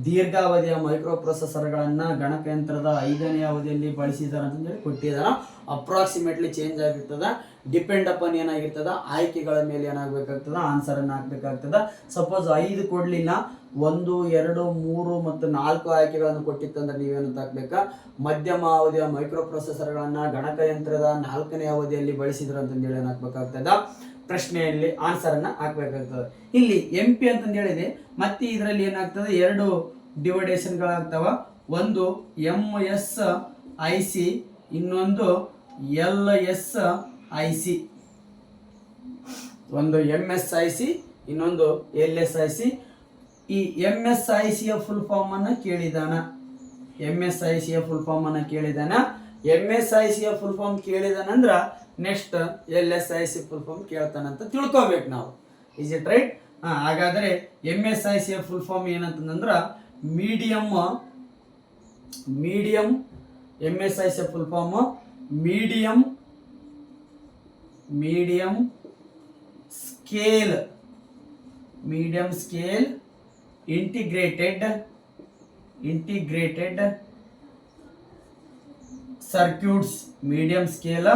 ದೀರ್ಘಾವಧಿಯ ಮೈಕ್ರೋ ಪ್ರೊಸೆಸರ್ಗಳನ್ನು ಗಣಕಯಂತ್ರದ 5ನೇ ಅವಧಿಯಲ್ಲಿ ಬಳಸಿದ್ದಾರೆ ಅಂತಂದೇಳಿ ಕೊಟ್ಟಿದ್ದಾರ. ಅಪ್ರಾಕ್ಸಿಮೇಟ್ಲಿ ಚೇಂಜ್ ಆಗಿರ್ತದ. ಡಿಪೆಂಡ್ ಅಪಾನ್ ಏನಾಗಿರ್ತದ, ಆಯ್ಕೆಗಳ ಮೇಲೆ ಏನಾಗಬೇಕಾಗ್ತದ, ಆನ್ಸರನ್ನು ಹಾಕಬೇಕಾಗ್ತದ. ಸಪೋಸ್ 5 ಕೊಡಲಿಲ್ಲ, 1, 2, 3 ಮತ್ತು 4 ಆಯ್ಕೆಗಳನ್ನು ಕೊಟ್ಟಿತ್ತಂದ್ರೆ ನೀವೇನಂತ ಹಾಕ್ಬೇಕಾ, ಮಧ್ಯಮ ಅವಧಿಯ ಮೈಕ್ರೋ ಪ್ರೊಸೆಸರ್ಗಳನ್ನು ಗಣಕಯಂತ್ರದ 4ನೇ ಅವಧಿಯಲ್ಲಿ ಬಳಸಿದ್ರು ಅಂತಂದೇಳಿ ಏನು ಹಾಕ್ಬೇಕಾಗ್ತದ, ಪ್ರಶ್ನೆಯಲ್ಲಿ ಆನ್ಸರನ್ನು ಹಾಕಬೇಕಾಗ್ತದೆ. ಇಲ್ಲಿ MP ಅಂತಂದು ಹೇಳಿದೆ. ಮತ್ತೆ ಇದರಲ್ಲಿ ಏನಾಗ್ತದೆ, 2 ಡಿವೈಡೇಷನ್ಗಳಾಗ್ತವ. ಒಂದು MSIC, ಇನ್ನೊಂದು LSIC. ಒಂದು MSIC, ಇನ್ನೊಂದು LSIC. ಈ MSICಯ ಫುಲ್ ಫಾರ್ಮ್ ಅನ್ನ ಕೇಳಿದಾನ. MSICಯ ಫುಲ್ ಫಾರ್ಮ್ ಅನ್ನ ಕೇಳಿದಾನ. MSICಯ ಫುಲ್ ಫಾರ್ಮ್ ಕೇಳಿದಾನಂದ್ರ ನೆಕ್ಸ್ಟ್ LSIC ಫುಲ್ ಫಾರ್ಮ್ ಕೇಳ್ತಾನಂತ ತಿಳ್ಕೊಬೇಕು ನಾವು. Is it right? ಹಾಗಾದ್ರೆ MSICಯ ಫುಲ್ ಫಾರ್ಮ್ ಏನಂತಂದ್ರ ಮೀಡಿಯಂ. MSICಯ full form medium scale integrated circuits. Medium scale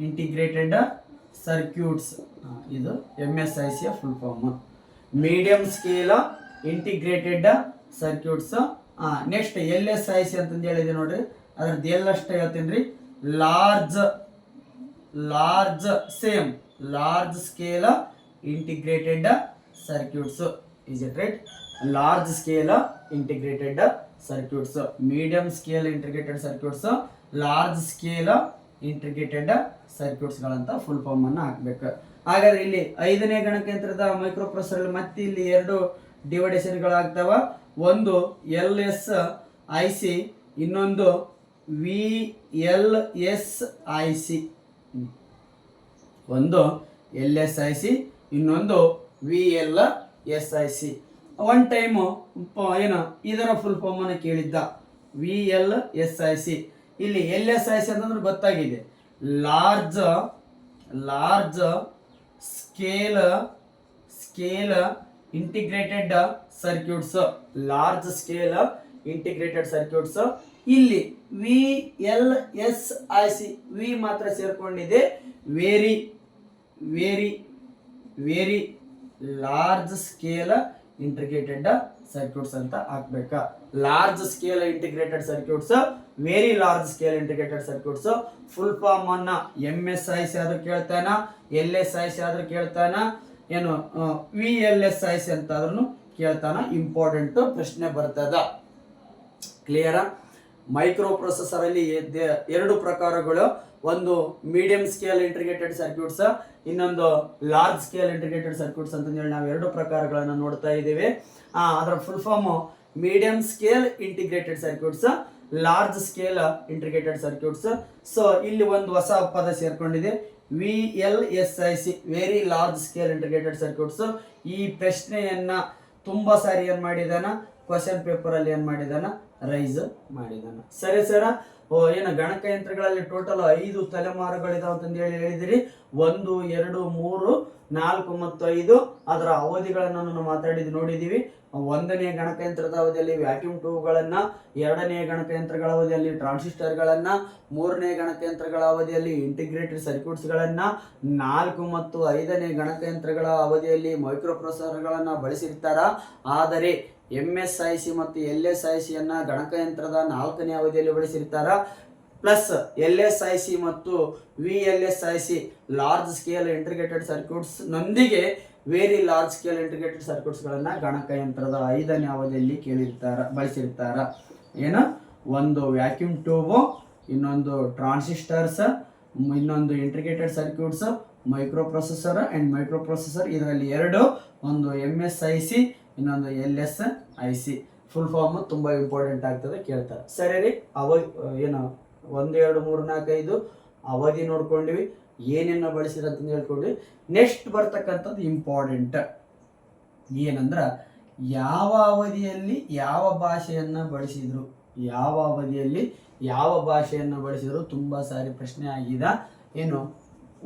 integrated circuits, ಇದು MSICಯ full form. Medium scale integrated circuits. Next LSIC ಅಂತಂದು ಹೇಳಿದೆ ನೋಡ್ರಿ, ಅದ್ರದ್ದು ಎಲ್ಲಷ್ಟು ಹೇಳ್ತೀನಿ ರೀ. Large scale integrated circuits. Is it right? Large scale integrated circuits, medium scale integrated circuits, large scale integrated ಸರ್ಕ್ಯೂಟ್ಸ್ಗಳಂತ full form ಅನ್ನು ಹಾಕ್ಬೇಕು. ಹಾಗಾದ್ರೆ ಇಲ್ಲಿ 5ನೇ ಗಣಕಯಂತ್ರದ ಮೈಕ್ರೋ ಪ್ರೊಸೆಸರ್ ಮತ್ತೆ ಇಲ್ಲಿ 2 ಡಿವೈಡೇಷನ್ಗಳಾಗ್ತಾವ. ಒಂದು LSIC, ಇನ್ನೊಂದು VLSIC. ಒಂದು LSIC, ಇನ್ನೊಂದು VLSIC. ಒನ್ ಟೈಮು ಏನು ಇದರ ಫುಲ್ ಫಾರ್ಮ್ ಅನ್ನು ಕೇಳಿದ್ದ, VLSIC. ಇಲ್ಲಿ LSIC ಅಂತಂದ್ರೆ ಗೊತ್ತಾಗಿದೆ, large scale integrated circuits. Large scale integrated circuits. ಇಲ್ಲಿ VLSIC, ವಿ ಮಾತ್ರ ಸೇರ್ಕೊಂಡಿದೆ. Very large scale integrated circuits ಅಂತ ಹಾಕ್ಬೇಕ. Large scale integrated circuits, very large scale integrated circuits. Full form ಅನ್ನ MSIC ಆದ್ರೂ ಕೇಳ್ತಾನ, LSIC ಆದ್ರೂ ಕೇಳ್ತಾನ, ಏನು VLSIC ಅಂತ ಆದ್ರೂ ಕೇಳ್ತಾನ. ಇಂಪಾರ್ಟೆಂಟ್ ಪ್ರಶ್ನೆ ಬರ್ತದ. ಕ್ಲಿಯರಾ? ಮೈಕ್ರೋ ಪ್ರೊಸೆಸರ್ ಅಲ್ಲಿ 2 ಪ್ರಕಾರಗಳು. ಒಂದು ಮೀಡಿಯಂ ಸ್ಕೇಲ್ ಇಂಟಿಗ್ರೇಟೆಡ್ ಸರ್ಕ್ಯೂಟ್ಸ್, ಇನ್ನೊಂದು ಲಾರ್ಜ್ ಸ್ಕೇಲ್ ಇಂಟಿಗ್ರೇಟೆಡ್ ಸರ್ಕ್ಯೂಟ್ಸ್ ಅಂತ ಹೇಳಿ ನಾವು 2 ಪ್ರಕಾರಗಳನ್ನು ನೋಡ್ತಾ ಇದ್ದೀವಿ. ಅದರ full form medium scale integrated circuits, large scale integrated circuits. So ಇಲ್ಲಿ ಒಂದು ಹೊಸ ಪದ ಸೇರ್ಕೊಂಡಿದೆ, VLSIC, very large scale integrated circuits. ಈ ಪ್ರಶ್ನೆಯನ್ನ ತುಂಬಾ ಸಾರಿ ಏನ್ ಮಾಡಿದಾನ, ಕ್ವಶನ್ ಪೇಪರ್ ಅಲ್ಲಿ ಏನ್ ಮಾಡಿದಾನ, ರೈಸ್ ಮಾಡಿದಾನ. ಸರಿ ಸರ. ಏನು ಗಣಕಯಂತ್ರಗಳಲ್ಲಿ ಟೋಟಲ್ 5 ತಲೆಮಾರುಗಳಿದಾವೆ ಅಂತಂದು ಹೇಳಿದಿರಿ. 1, 2, 3, 4 ಮತ್ತು 5 ಅದರ ಅವಧಿಗಳನ್ನು ನಾವು ನೋಡಿದೀವಿ. 1ನೇ ಗಣಕಯಂತ್ರದ ಅವಧಿಯಲ್ಲಿ ವ್ಯಾಕ್ಯೂಮ್ ಟ್ಯೂಬ್ಗಳನ್ನ, 2ನೇ ಗಣಕಯಂತ್ರಗಳ ಅವಧಿಯಲ್ಲಿ ಟ್ರಾನ್ಸಿಸ್ಟರ್ಗಳನ್ನ, 3ನೇ ಗಣಕಯಂತ್ರಗಳ ಅವಧಿಯಲ್ಲಿ ಇಂಟಿಗ್ರೇಟೆಡ್ ಸರ್ಕ್ಯೂಟ್ಸ್ಗಳನ್ನ, 4 ಮತ್ತು 5ನೇ ಗಣಕಯಂತ್ರಗಳ ಅವಧಿಯಲ್ಲಿ ಮೈಕ್ರೋ ಪ್ರೊಸೆಸರ್ಗಳನ್ನ ಬಳಸಿರ್ತಾರ. ಆದರೆ MSIC ಮತ್ತು LSIC ಅನ್ನ ಗಣಕಯಂತ್ರದ 4ನೇ ಅವಧಿಯಲ್ಲಿ ಬಳಸಿರ್ತಾರ. ಪ್ಲಸ್ LSIC ಮತ್ತು VLSIC large scale integrated circuits ನೊಂದಿಗೆ ವೆರಿ ಲಾರ್ಜ್ ಸ್ಕೇಲ್ ಇಂಟಿಗ್ರೇಟೆಡ್ ಸರ್ಕ್ಯೂಟ್ಸ್ಗಳನ್ನ ಗಣಕಯಂತ್ರದ 5ನೇ ಅವಧಿಯಲ್ಲಿ ಬಳಸಿರ್ತಾರ. ಏನು, ಒಂದು ವ್ಯಾಕ್ಯೂಮ್ ಟ್ಯೂಬ್, ಇನ್ನೊಂದು ಟ್ರಾನ್ಸಿಸ್ಟರ್ಸ್, ಇನ್ನೊಂದು integrated circuits, micro processor and micro processor. ಇದರಲ್ಲಿ ಎರಡು, ಒಂದು MSIC, ಇನ್ನೊಂದು LSIC. ಫುಲ್ ಫಾರ್ಮ್ ತುಂಬ ಇಂಪಾರ್ಟೆಂಟ್ ಆಗ್ತದೆ, ಕೇಳ್ತಾರೆ. ಸರಿ ರೀ, ಏನು 1 2 3 4 5 ಅವಧಿ ನೋಡ್ಕೊಂಡಿವಿ, ಏನೇನು ಬಳಸಿದ್ರು ಅಂತಂದು ಹೇಳ್ಕೊಂಡ್ವಿ. ನೆಕ್ಸ್ಟ್ ಬರ್ತಕ್ಕಂಥದ್ದು ಇಂಪಾರ್ಟೆಂಟ್ ಏನಂದ್ರೆ, ಯಾವ ಅವಧಿಯಲ್ಲಿ ಯಾವ ಭಾಷೆಯನ್ನು ಬಳಸಿದ್ರು, ಯಾವ ಅವಧಿಯಲ್ಲಿ ಯಾವ ಭಾಷೆಯನ್ನು ಬಳಸಿದ್ರು. ತುಂಬ ಸಾರಿ ಪ್ರಶ್ನೆ ಆಗಿದೆ. ಏನು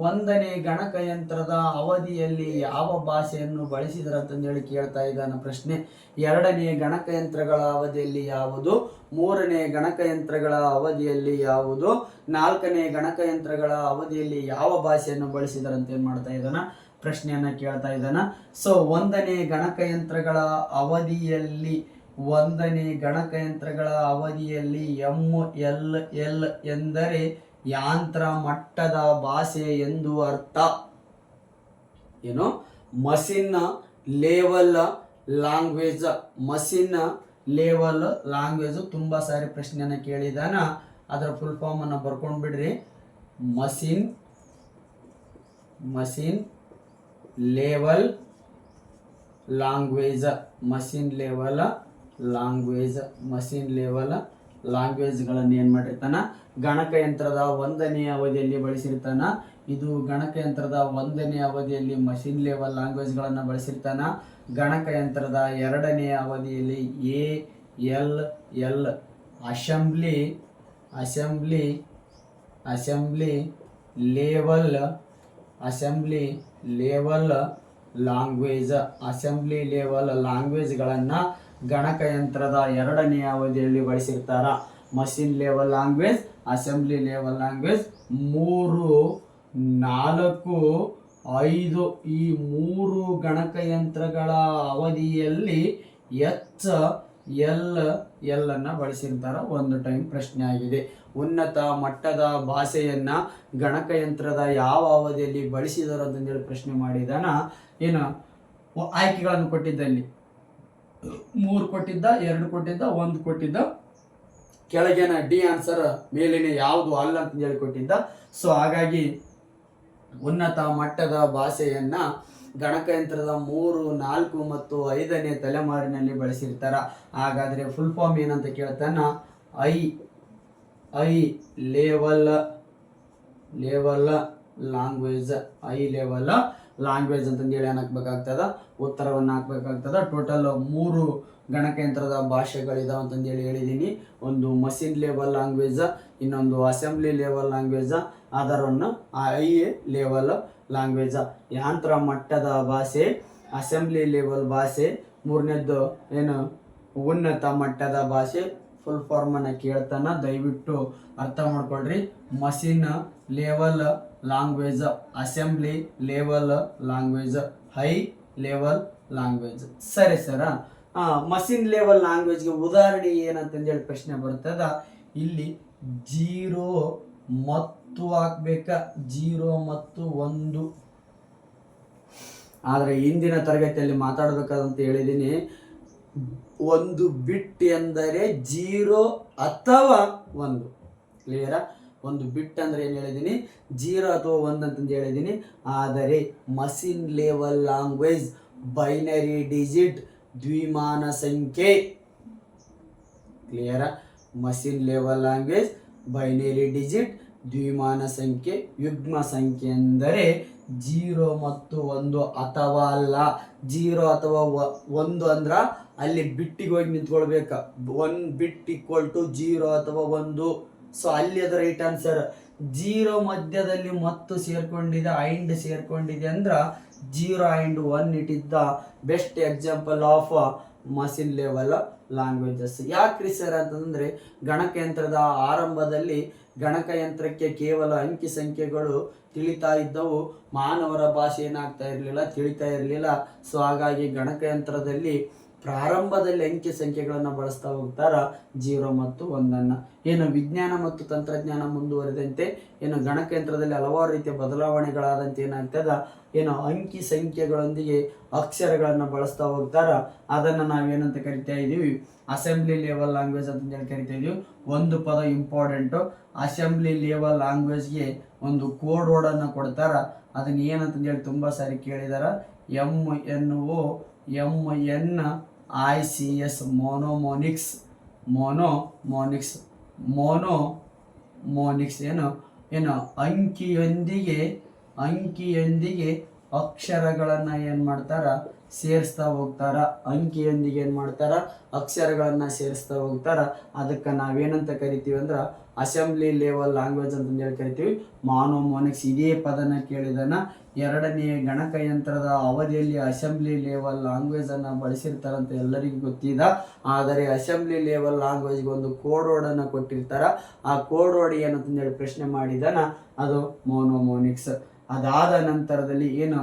1ನೇ ಗಣಕಯಂತ್ರದ ಅವಧಿಯಲ್ಲಿ ಯಾವ ಭಾಷೆಯನ್ನು ಬಳಸಿದ್ರು ಅಂತಂದೇಳಿ ಕೇಳ್ತಾ ಇದ್ದಾನ ಪ್ರಶ್ನೆ. 2ನೇ ಗಣಕಯಂತ್ರಗಳ ಅವಧಿಯಲ್ಲಿ ಯಾವುದು, 3ನೇ ಗಣಕಯಂತ್ರಗಳ ಅವಧಿಯಲ್ಲಿ ಯಾವುದು, 4ನೇ ಗಣಕಯಂತ್ರಗಳ ಅವಧಿಯಲ್ಲಿ ಯಾವ ಭಾಷೆಯನ್ನು ಬಳಸಿದ್ರು ಅಂತ ಏನು ಮಾಡ್ತಾ ಇದ್ದಾನ, ಪ್ರಶ್ನೆಯನ್ನ ಕೇಳ್ತಾ ಇದ್ದಾನ. ಸೊ 1ನೇ ಗಣಕಯಂತ್ರಗಳ ಅವಧಿಯಲ್ಲಿ, 1ನೇ ಗಣಕಯಂತ್ರಗಳ ಅವಧಿಯಲ್ಲಿ MLL ಎಂದರೆ ಯಾಂತ್ರ ಮಟ್ಟದ ಭಾಷೆ ಎಂದು ಅರ್ಥ. ಏನು, machine level language. Machine level language ತುಂಬ ಸಾರಿ ಪ್ರಶ್ನೆಯನ್ನ ಕೇಳಿದಾನ. ಅದರ ಫುಲ್ ಫಾರ್ಮ್ ಅನ್ನು ಬರ್ಕೊಂಡು ಬಿಡ್ರಿ. Machine level language. Machine level language. Machine level ಲ್ಯಾಂಗ್ವೇಜ್ಗಳನ್ನು ಏನು ಮಾಡಿರ್ತಾನ, ಗಣಕಯಂತ್ರದ 1ನೇ ಅವಧಿಯಲ್ಲಿ ಬಳಸಿರ್ತಾನ. ಇದು ಗಣಕಯಂತ್ರದ 1ನೇ ಅವಧಿಯಲ್ಲಿ ಮಷಿನ್ ಲೆವೆಲ್ ಲ್ಯಾಂಗ್ವೇಜ್ಗಳನ್ನು ಬಳಸಿರ್ತಾನ. ಗಣಕಯಂತ್ರದ 2ನೇ ಅವಧಿಯಲ್ಲಿ ALL assembly level language. Assembly level ಲ್ಯಾಂಗ್ವೇಜ್ಗಳನ್ನು ಗಣಕಯಂತ್ರದ 2ನೇ ಅವಧಿಯಲ್ಲಿ ಬಳಸಿರ್ತಾರ. Machine level language, assembly level language. 3, 4, 5 ಈ 3 ಗಣಕಯಂತ್ರಗಳ ಅವಧಿಯಲ್ಲಿ HLL ಅನ್ನ ಬಳಸಿರ್ತಾರ. ಒಂದು ಟೈಮ್ ಪ್ರಶ್ನೆ ಆಗಿದೆ. ಉನ್ನತ ಮಟ್ಟದ ಭಾಷೆಯನ್ನ ಗಣಕಯಂತ್ರದ ಯಾವ ಅವಧಿಯಲ್ಲಿ ಬಳಸಿದರು ಅಂತಂದೇಳಿ ಪ್ರಶ್ನೆ ಮಾಡಿದಾನ. ಏನು ಆಯ್ಕೆಗಳನ್ನು ಕೊಟ್ಟಿದ್ದಲ್ಲಿ 3 ಕೊಟ್ಟಿದ್ದ, 2 ಕೊಟ್ಟಿದ್ದ, 1 ಕೊಟ್ಟಿದ್ದ. ಕೆಳಗಿನ ಡಿ ಆನ್ಸರ್, ಮೇಲಿನ ಯಾವುದು ಅಲ್ಲ ಅಂತ ಹೇಳಿ ಕೊಟ್ಟಿದ್ದ. ಸೊ ಹಾಗಾಗಿ ಉನ್ನತ ಮಟ್ಟದ ಭಾಷೆಯನ್ನ ಗಣಕಯಂತ್ರದ 3, 4 ಮತ್ತು 5ನೇ ತಲೆಮಾರಿನಲ್ಲಿ ಬಳಸಿರ್ತಾರ. ಹಾಗಾದ್ರೆ ಫುಲ್ ಫಾರ್ಮ್ ಏನಂತ ಕೇಳ್ತಾನ, high level language. High level language ಅಂತಂದು ಹೇಳಿ ಹಾಕ್ಬೇಕಾಗ್ತದ, ಉತ್ತರವನ್ನು ಹಾಕ್ಬೇಕಾಗ್ತದ. ಟೋಟಲ್ 3 ಗಣಕಯಂತ್ರದ ಭಾಷೆಗಳಿದಾವೆ ಅಂತಂದು ಹೇಳಿದ್ದೀನಿ. ಒಂದು ಮಷಿನ್ ಲೆವೆಲ್ ಲ್ಯಾಂಗ್ವೇಜ್, ಇನ್ನೊಂದು ಅಸೆಂಬ್ಲಿ ಲೆವೆಲ್ ಲ್ಯಾಂಗ್ವೇಜ್, ಅದರನ್ನು ಐ ಲೆವೆಲ್ ಲ್ಯಾಂಗ್ವೇಜ್. ಯಾಂತ್ರ ಮಟ್ಟದ ಭಾಷೆ, ಅಸೆಂಬ್ಲಿ ಲೆವೆಲ್ ಭಾಷೆ, 3ನೇದ್ದು ಏನು ಉನ್ನತ ಮಟ್ಟದ ಭಾಷೆ. ಫುಲ್ ಫಾರ್ಮನ್ನು ಕೇಳ್ತಾನ, ದಯವಿಟ್ಟು ಅರ್ಥ ಮಾಡ್ಕೊಳ್ರಿ. Machine level language, assembly level language, high level language. ಸರಿ ಸರ. ಮಷಿನ್ ಲೆವೆಲ್ ಲ್ಯಾಂಗ್ವೇಜ್ಗೆ ಉದಾಹರಣೆ ಏನಂತಂದು ಹೇಳಿ ಪ್ರಶ್ನೆ ಬರ್ತದ. ಇಲ್ಲಿ 0 ಮತ್ತು ಹಾಕ್ಬೇಕ, 0 ಮತ್ತು 1. ಆದರೆ ಇಂದಿನ ತರಗತಿಯಲ್ಲಿ ಮಾತಾಡಬೇಕಾದಂತ ಹೇಳಿದ್ದೀನಿ. 1 ಬಿಟ್ ಎಂದರೆ 0 ಅಥವಾ 1. ಕ್ಲಿಯರಾ? 1 ಬಿಟ್ ಅಂದ್ರೆ ಏನು ಹೇಳಿದ್ದೀನಿ, 0 ಅಥವಾ 1 ಅಂತಂದು ಹೇಳಿದ್ದೀನಿ. ಆದರೆ machine level language binary digit, ದ್ವಿಮಾನ ಸಂಖ್ಯೆ. ಕ್ಲಿಯರಾ? Machine level language binary digit, ದ್ವಿಮಾನ ಸಂಖ್ಯೆ, ಯುಗ್ಮ ಸಂಖ್ಯೆ ಎಂದರೆ 0 ಮತ್ತು 1 ಅಥವಾ ಅಲ್ಲ. 0 ಅಥವಾ 1 ಅಂದ್ರ ಅಲ್ಲಿ ಬಿಟ್ಟಿಗೆ ಹೋಗಿ ನಿಂತ್ಕೊಳ್ಬೇಕ. 1 ಬಿಟ್ ಈಕ್ವಲ್ ಟು 0 ಅಥವಾ 1. ಸೊ ಅಲ್ಲಿ ಅದು ರೈಟ್ ಆನ್ಸರ್. 0 ಮಧ್ಯದಲ್ಲಿ ಮತ್ತು ಸೇರ್ಕೊಂಡಿದೆ, ಐಂಡ್ ಸೇರ್ಕೊಂಡಿದೆ ಅಂದ್ರ 0 and 1 it is the best example of machine level languages. ಯಾಕ್ರಿ ಸರ್ ಅಂತಂದ್ರೆ, ಗಣಕಯಂತ್ರದ ಆರಂಭದಲ್ಲಿ ಗಣಕಯಂತ್ರಕ್ಕೆ ಕೇವಲ ಅಂಕಿ ಸಂಖ್ಯೆಗಳು ತಿಳಿತಾ ಇದ್ದವು. ಮಾನವರ ಭಾಷೆ ಏನಾಗ್ತಾ ಇರಲಿಲ್ಲ, ತಿಳಿತಾ ಇರಲಿಲ್ಲ. ಸೊ ಹಾಗಾಗಿ ಗಣಕಯಂತ್ರದಲ್ಲಿ ಪ್ರಾರಂಭದಲ್ಲಿ ಅಂಕಿ ಸಂಖ್ಯೆಗಳನ್ನು ಬಳಸ್ತಾ ಹೋಗ್ತಾರ, 0 ಮತ್ತು 1. ಏನು ವಿಜ್ಞಾನ ಮತ್ತು ತಂತ್ರಜ್ಞಾನ ಮುಂದುವರೆದಂತೆ ಏನು ಗಣಕಯಂತ್ರದಲ್ಲಿ ಹಲವಾರು ರೀತಿಯ ಬದಲಾವಣೆಗಳಾದಂತೆ ಏನಾಗ್ತದ, ಏನು ಅಂಕಿ ಸಂಖ್ಯೆಗಳೊಂದಿಗೆ ಅಕ್ಷರಗಳನ್ನು ಬಳಸ್ತಾ ಹೋಗ್ತಾರ. ಅದನ್ನು ನಾವೇನಂತ ಕರಿತಾ ಇದೀವಿ, ಅಸೆಂಬ್ಲಿ ಲೆವೆಲ್ ಲ್ಯಾಂಗ್ವೇಜ್ ಅಂತ ಹೇಳಿ ಕರಿತಾ ಇದೀವಿ. ಒಂದು ಪದ ಇಂಪಾರ್ಟೆಂಟು, ಅಸೆಂಬ್ಲಿ ಲೆವೆಲ್ ಲ್ಯಾಂಗ್ವೇಜ್ಗೆ ಒಂದು ಕೋಡ್ ವರ್ಡ್ ಅನ್ನು ಕೊಡ್ತಾರ. ಅದನ್ನ ಏನಂತಂದು ಹೇಳಿ ತುಂಬ ಸಾರಿ ಕೇಳಿದಾರ. MNO MNICS ಮೊನೋಮೋನಿಕ್ಸ್ ಏನು ಅಂಕಿಯೊಂದಿಗೆ ಅಕ್ಷರಗಳನ್ನು ಏನು ಮಾಡ್ತಾರ ಸೇರಿಸ್ತಾ ಹೋಗ್ತಾರ. ಅಂಕಿಯೊಂದಿಗೆ ಏನು ಮಾಡ್ತಾರ ಅಕ್ಷರಗಳನ್ನು ಸೇರಿಸ್ತಾ ಹೋಗ್ತಾರ. ಅದಕ್ಕೆ ನಾವೇನಂತ ಕರಿತೀವಿ ಅಂದ್ರೆ ಅಸೆಂಬ್ಲಿ ಲೆವೆಲ್ ಲ್ಯಾಂಗ್ವೇಜ್ ಅಂತಂದು ಹೇಳಿ ಕರಿತೀವಿ. ಮೊನೋಮೋನಿಕ್ಸ್ ಇದೇ ಪದನ ಕೇಳಿದನ ಎರಡನೇ ಗಣಕಯಂತ್ರದ ಅವಧಿಯಲ್ಲಿ ಅಸೆಂಬ್ಲಿ ಲೆವೆಲ್ ಲ್ಯಾಂಗ್ವೇಜನ್ನು ಬಳಸಿರ್ತಾರಂತ ಎಲ್ಲರಿಗೂ ಗೊತ್ತಿದ. ಆದರೆ ಅಸೆಂಬ್ಲಿ ಲೆವೆಲ್ ಲ್ಯಾಂಗ್ವೇಜ್ಗೆ ಒಂದು ಕೋಡ್ ವರ್ಡನ್ನು ಕೊಟ್ಟಿರ್ತಾರ. ಆ ಕೋಡ್ ವರ್ಡ್ ಏನಂತಂದು ಹೇಳಿ ಪ್ರಶ್ನೆ ಮಾಡಿದನ ಅದು ಮೊನೋಮೋನಿಕ್ಸ್. ಅದಾದ ನಂತರದಲ್ಲಿ ಏನು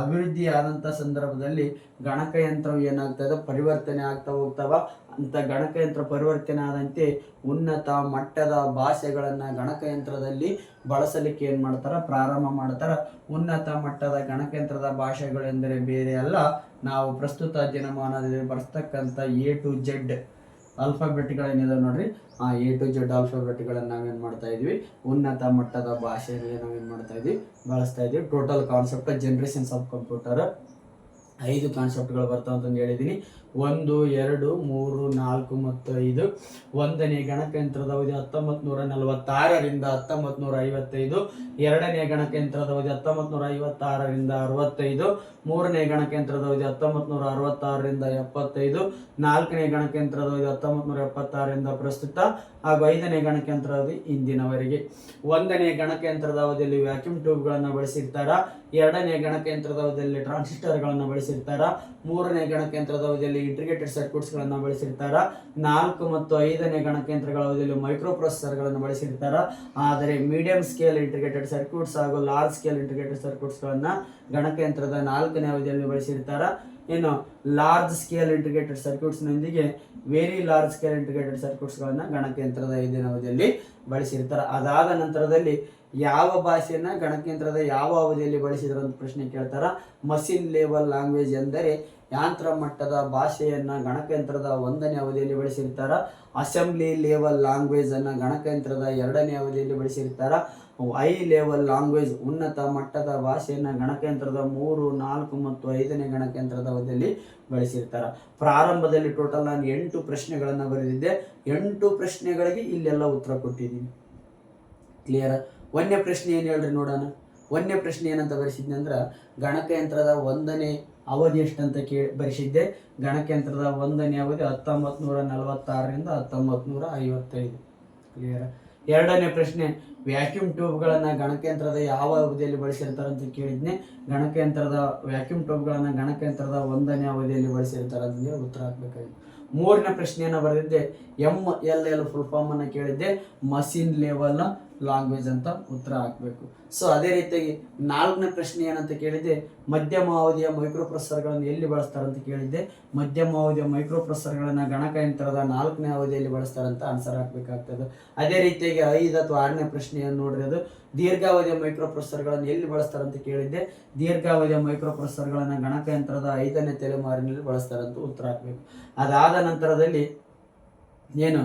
ಅಭಿವೃದ್ಧಿ ಆದಂಥ ಸಂದರ್ಭದಲ್ಲಿ ಗಣಕಯಂತ್ರವು ಏನಾಗ್ತದೆ ಪರಿವರ್ತನೆ ಆಗ್ತಾ ಹೋಗ್ತಾವ. ಅಂತ ಗಣಕಯಂತ್ರ ಪರಿವರ್ತನೆ ಆದಂತೆ ಉನ್ನತ ಮಟ್ಟದ ಭಾಷೆಗಳನ್ನು ಗಣಕಯಂತ್ರದಲ್ಲಿ ಬಳಸಲಿಕ್ಕೆ ಏನು ಮಾಡ್ತಾರ ಪ್ರಾರಂಭ ಮಾಡ್ತಾರ. ಉನ್ನತ ಮಟ್ಟದ ಗಣಕಯಂತ್ರದ ಭಾಷೆಗಳೆಂದರೆ ಬೇರೆ ಅಲ್ಲ, ನಾವು ಪ್ರಸ್ತುತ ದಿನಮಾನದಲ್ಲಿ ಬರ್ತಕ್ಕಂಥ A to Z ಆಲ್ಫಾಬೆಟ್ಗಳೇನಿದೆ ನೋಡ್ರಿ, ಆ A to Z ಆಲ್ಫಾಬೆಟ್ಗಳನ್ನು ನಾವೇನು ಮಾಡ್ತಾ ಇದ್ವಿ ಉನ್ನತ ಮಟ್ಟದ ಭಾಷೆಯಲ್ಲಿ ನಾವೇನು ಮಾಡ್ತಾ ಇದ್ವಿ ಬಳಸ್ತಾ ಇದ್ವಿ. Total concept generations of computer 5 ಕಾನ್ಸೆಪ್ಟ್ಗಳು ಬರ್ತಾವ ಅಂತಂದು ಹೇಳಿದ್ದೀನಿ. 1, 2, 3, 4 ಮತ್ತು 5. ಒಂದನೇ ಗಣಕಯಂತ್ರದ ಅವಧಿ 1946ರಿಂದ 1955. ಎರಡನೇ ಗಣಕಯಂತ್ರದ ಅವಧಿ 1956ರಿಂದ 65. ಮೂರನೇ ಗಣಕಯಂತ್ರದ ಅವಧಿ 1966ರಿಂದ 75. ನಾಲ್ಕನೇ ಗಣಕಯಂತ್ರದ ಅವಧಿ 1976ರಿಂದ ಪ್ರಸ್ತುತ ಹಾಗೂ 5ನೇ ಗಣಕಯಂತ್ರ ಅವಧಿ ಇಂದಿನವರೆಗೆ. ಒಂದನೇ ಗಣಕಯಂತ್ರದ ಅವಧಿಯಲ್ಲಿ ವ್ಯಾಕ್ಯೂಮ್ ಟ್ಯೂಬ್ಗಳನ್ನು ಬಳಸಿರ್ತಾರ. ಎರಡನೇ ಗಣಕಯಂತ್ರದ ಅವಧಿಯಲ್ಲಿ ಟ್ರಾನ್ಸಿಸ್ಟರ್ಗಳನ್ನು ಬಳಸಿರ್ತಾರ. ಮೂರನೇ ಗಣಕಯಂತ್ರದ ಅವಧಿಯಲ್ಲಿ ಇಂಟಿಗ್ರೇಟೆಡ್ ಸರ್ಕ್ಯೂಟ್ಸ್ಗಳನ್ನು ಬಳಸಿರ್ತಾರ. 4 ಮತ್ತು 5ನೇ ಗಣಕಯಂತ್ರಗಳ ಅವಧಿಯಲ್ಲಿ ಮೈಕ್ರೋ ಪ್ರೊಸೆಸರ್ಗಳನ್ನು ಬಳಸಿರ್ತಾರ. ಆದರೆ ಮೀಡಿಯಂ ಸ್ಕೇಲ್ ಇಂಟಿಗ್ರೇಟೆಡ್ ಸರ್ಕ್ಯೂಟ್ಸ್ ಹಾಗೂ ಲಾರ್ಜ್ ಸ್ಕೇಲ್ ಇಂಟಿಗ್ರೇಟೆಡ್ ಸರ್ಕ್ಯೂಟ್ಸ್ಗಳನ್ನು ಗಣಕಯಂತ್ರದ 4ನೇ ಅವಧಿಯಲ್ಲಿ ಬಳಸಿರ್ತಾರ. ಇನ್ನು ಲಾರ್ಜ್ ಸ್ಕೇಲ್ ಇಂಟಿಗ್ರೇಟೆಡ್ ಸರ್ಕ್ಯೂಟ್ಸ್ನೊಂದಿಗೆ ವೆರಿ ಲಾರ್ಜ್ ಸ್ಕೇಲ್ ಇಂಟಿಗ್ರೇಟೆಡ್ ಸರ್ಕ್ಯೂಟ್ಸ್ಗಳನ್ನು ಗಣಕಯಂತ್ರದ 5ನೇ ಅವಧಿಯಲ್ಲಿ ಬಳಸಿರ್ತಾರೆ. ಅದಾದ ನಂತರದಲ್ಲಿ ಯಾವ ಭಾಷೆಯನ್ನ ಗಣಕಯಂತ್ರದ ಯಾವ ಅವಧಿಯಲ್ಲಿ ಬಳಸಿದ್ರು ಅಂತ ಪ್ರಶ್ನೆ ಕೇಳ್ತಾರ. ಮಷಿನ್ ಲೆವೆಲ್ ಲ್ಯಾಂಗ್ವೇಜ್ ಎಂದರೆ ಯಂತ್ರ ಮಟ್ಟದ ಭಾಷೆಯನ್ನ ಗಣಕಯಂತ್ರದ 1ನೇ ಅವಧಿಯಲ್ಲಿ ಬಳಸಿರ್ತಾರ. ಅಸೆಂಬ್ಲಿ ಲೆವೆಲ್ ಲ್ಯಾಂಗ್ವೇಜ್ ಅನ್ನ ಗಣಕಯಂತ್ರದ 2ನೇ ಅವಧಿಯಲ್ಲಿ ಬಳಸಿರ್ತಾರ. ಹೈ ಲೆವೆಲ್ ಲ್ಯಾಂಗ್ವೇಜ್ ಉನ್ನತ ಮಟ್ಟದ ಭಾಷೆಯನ್ನ ಗಣಕಯಂತ್ರದ 3, 4 ಮತ್ತು 5ನೇ ಗಣಕಯಂತ್ರದ ಅವಧಿಯಲ್ಲಿ ಬಳಸಿರ್ತಾರ. ಪ್ರಾರಂಭದಲ್ಲಿ ಟೋಟಲ್ ನಾನು 8 ಪ್ರಶ್ನೆಗಳನ್ನು ಬರೆದಿದ್ದೆ. 8 ಪ್ರಶ್ನೆಗಳಿಗೆ ಇಲ್ಲೆಲ್ಲ ಉತ್ತರ ಕೊಟ್ಟಿದ್ದೀನಿ. ಕ್ಲಿಯರ್? ಒಂದನೇ ಪ್ರಶ್ನೆ ಏನು ಹೇಳ್ರಿ ನೋಡೋಣ. ಒಂದನೇ ಪ್ರಶ್ನೆ ಏನಂತ ಬರೆಸಿದ್ದೆ ಅಂದ್ರೆ ಗಣಕಯಂತ್ರದ 1ನೇ ಅವಧಿ ಎಷ್ಟಂತ ಬರೆಸಿದ್ದೆ. ಗಣಕಯಂತ್ರದ 1ನೇ ಅವಧಿ 1946ರಿಂದ 1955. ಕ್ಲಿಯರ್? ಎರಡನೇ ಪ್ರಶ್ನೆ ವ್ಯಾಕ್ಯೂಮ್ ಟ್ಯೂಬ್ಗಳನ್ನು ಗಣಕಯಂತ್ರದ ಯಾವ ಅವಧಿಯಲ್ಲಿ ಬಳಸಿರ್ತಾರೆ ಅಂತ ಕೇಳಿದ್ನೆ. ವ್ಯಾಕ್ಯೂಮ್ ಟ್ಯೂಬ್ಗಳನ್ನು ಗಣಕಯಂತ್ರದ 1ನೇ ಅವಧಿಯಲ್ಲಿ ಬಳಸಿರ್ತಾರೆ ಅಂತಂದೇಳಿ ಉತ್ತರ ಹಾಕ್ಬೇಕಾಗಿತ್ತು. ಮೂರನೇ ಪ್ರಶ್ನೆಯನ್ನು ಬರೆದಿದ್ದೆ. MLL ಫುಲ್ ಫಾರ್ಮ್ ಅನ್ನು ಕೇಳಿದ್ದೆ. ಮಷಿನ್ ಲೆವೆಲ್ ಲ್ಯಾಂಗ್ವೇಜ್ ಅಂತ ಉತ್ತರ ಹಾಕಬೇಕು. ಸೊ ಅದೇ ರೀತಿಯಾಗಿ 4ನೇ ಪ್ರಶ್ನೆ ಏನಂತ ಕೇಳಿದ್ದೆ. ಮಧ್ಯಮ ಅವಧಿಯ ಮೈಕ್ರೋ ಪ್ರೊಸೆಸರ್ಗಳನ್ನು ಎಲ್ಲಿ ಬಳಸ್ತಾರೆ ಅಂತ ಕೇಳಿದ್ದೆ. ಮಧ್ಯಮ ಅವಧಿಯ ಮೈಕ್ರೋ ಪ್ರೊಸೆಸರ್ಗಳನ್ನು ಗಣಕಯಂತ್ರದ 4ನೇ ಅವಧಿಯಲ್ಲಿ ಬಳಸ್ತಾರೆ ಅಂತ ಆನ್ಸರ್ ಹಾಕಬೇಕಾಗ್ತದೆ. ಅದೇ ರೀತಿಯಾಗಿ 5 ಅಥವಾ 6ನೇ ಪ್ರಶ್ನೆಯನ್ನು ನೋಡ್ರಿ, ಅದು ದೀರ್ಘಾವಧಿಯ ಮೈಕ್ರೋ ಪ್ರೊಸೆಸರ್ಗಳನ್ನು ಎಲ್ಲಿ ಬಳಸ್ತಾರೆ ಅಂತ ಕೇಳಿದ್ದೆ. ದೀರ್ಘಾವಧಿಯ ಮೈಕ್ರೋ ಪ್ರೊಸೆಸರ್ಗಳನ್ನು ಗಣಕಯಂತ್ರದ 5ನೇ ತಲೆಮಾರಿನಲ್ಲಿ ಬಳಸ್ತಾರೆ ಅಂತ ಉತ್ತರ ಹಾಕಬೇಕು. ಅದಾದ ನಂತರದಲ್ಲಿ ಏನು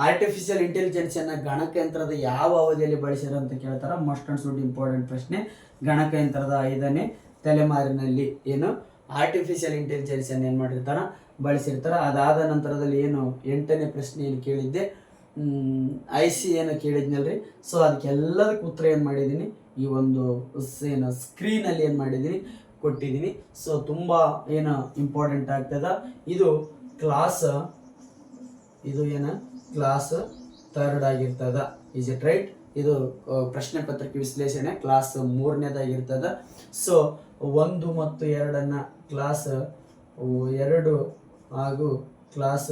ಆರ್ಟಿಫಿಷಿಯಲ್ ಇಂಟೆಲಿಜೆನ್ಸನ್ನು ಗಣಕಯಂತ್ರದ ಯಾವ ಅವಧಿಯಲ್ಲಿ ಬಳಸಿದ್ರು ಅಂತ ಕೇಳ್ತಾರೆ. ಮಸ್ಟ್ ಅಂಡ್ ಶುಡ್ ಇಂಪಾರ್ಟೆಂಟ್ ಪ್ರಶ್ನೆ. ಗಣಕಯಂತ್ರದ 5ನೇ ತಲೆಮಾರಿನಲ್ಲಿ ಏನು ಆರ್ಟಿಫಿಷಿಯಲ್ ಇಂಟೆಲಿಜೆನ್ಸನ್ನು ಏನು ಮಾಡಿರ್ತಾರ ಬಳಸಿರ್ತಾರೆ. ಅದಾದ ನಂತರದಲ್ಲಿ ಏನು 8ನೇ ಪ್ರಶ್ನೆ ಏನು ಕೇಳಿದ್ದೆ, IC ಏನು ಕೇಳಿದ್ನಲ್ರಿ. ಸೊ ಅದಕ್ಕೆಲ್ಲದಕ್ಕೆ ಉತ್ತರ ಏನು ಮಾಡಿದ್ದೀನಿ ಈ ಒಂದು ಏನು ಸ್ಕ್ರೀನಲ್ಲಿ ಏನು ಮಾಡಿದ್ದೀನಿ ಕೊಟ್ಟಿದ್ದೀನಿ. ಸೊ ತುಂಬ ಏನು ಇಂಪಾರ್ಟೆಂಟ್ ಆಗ್ತದ. ಇದು ಕ್ಲಾಸ್ 3rd ಆಗಿರ್ತದ. Is it right? ಇದು ಪ್ರಶ್ನೆ ಪತ್ರಿಕೆ ವಿಶ್ಲೇಷಣೆ ಕ್ಲಾಸ್ 3ನೇದಾಗಿರ್ತದ. ಸೊ 1 ಮತ್ತು 2 ಕ್ಲಾಸ್ 2 ಹಾಗೂ ಕ್ಲಾಸ್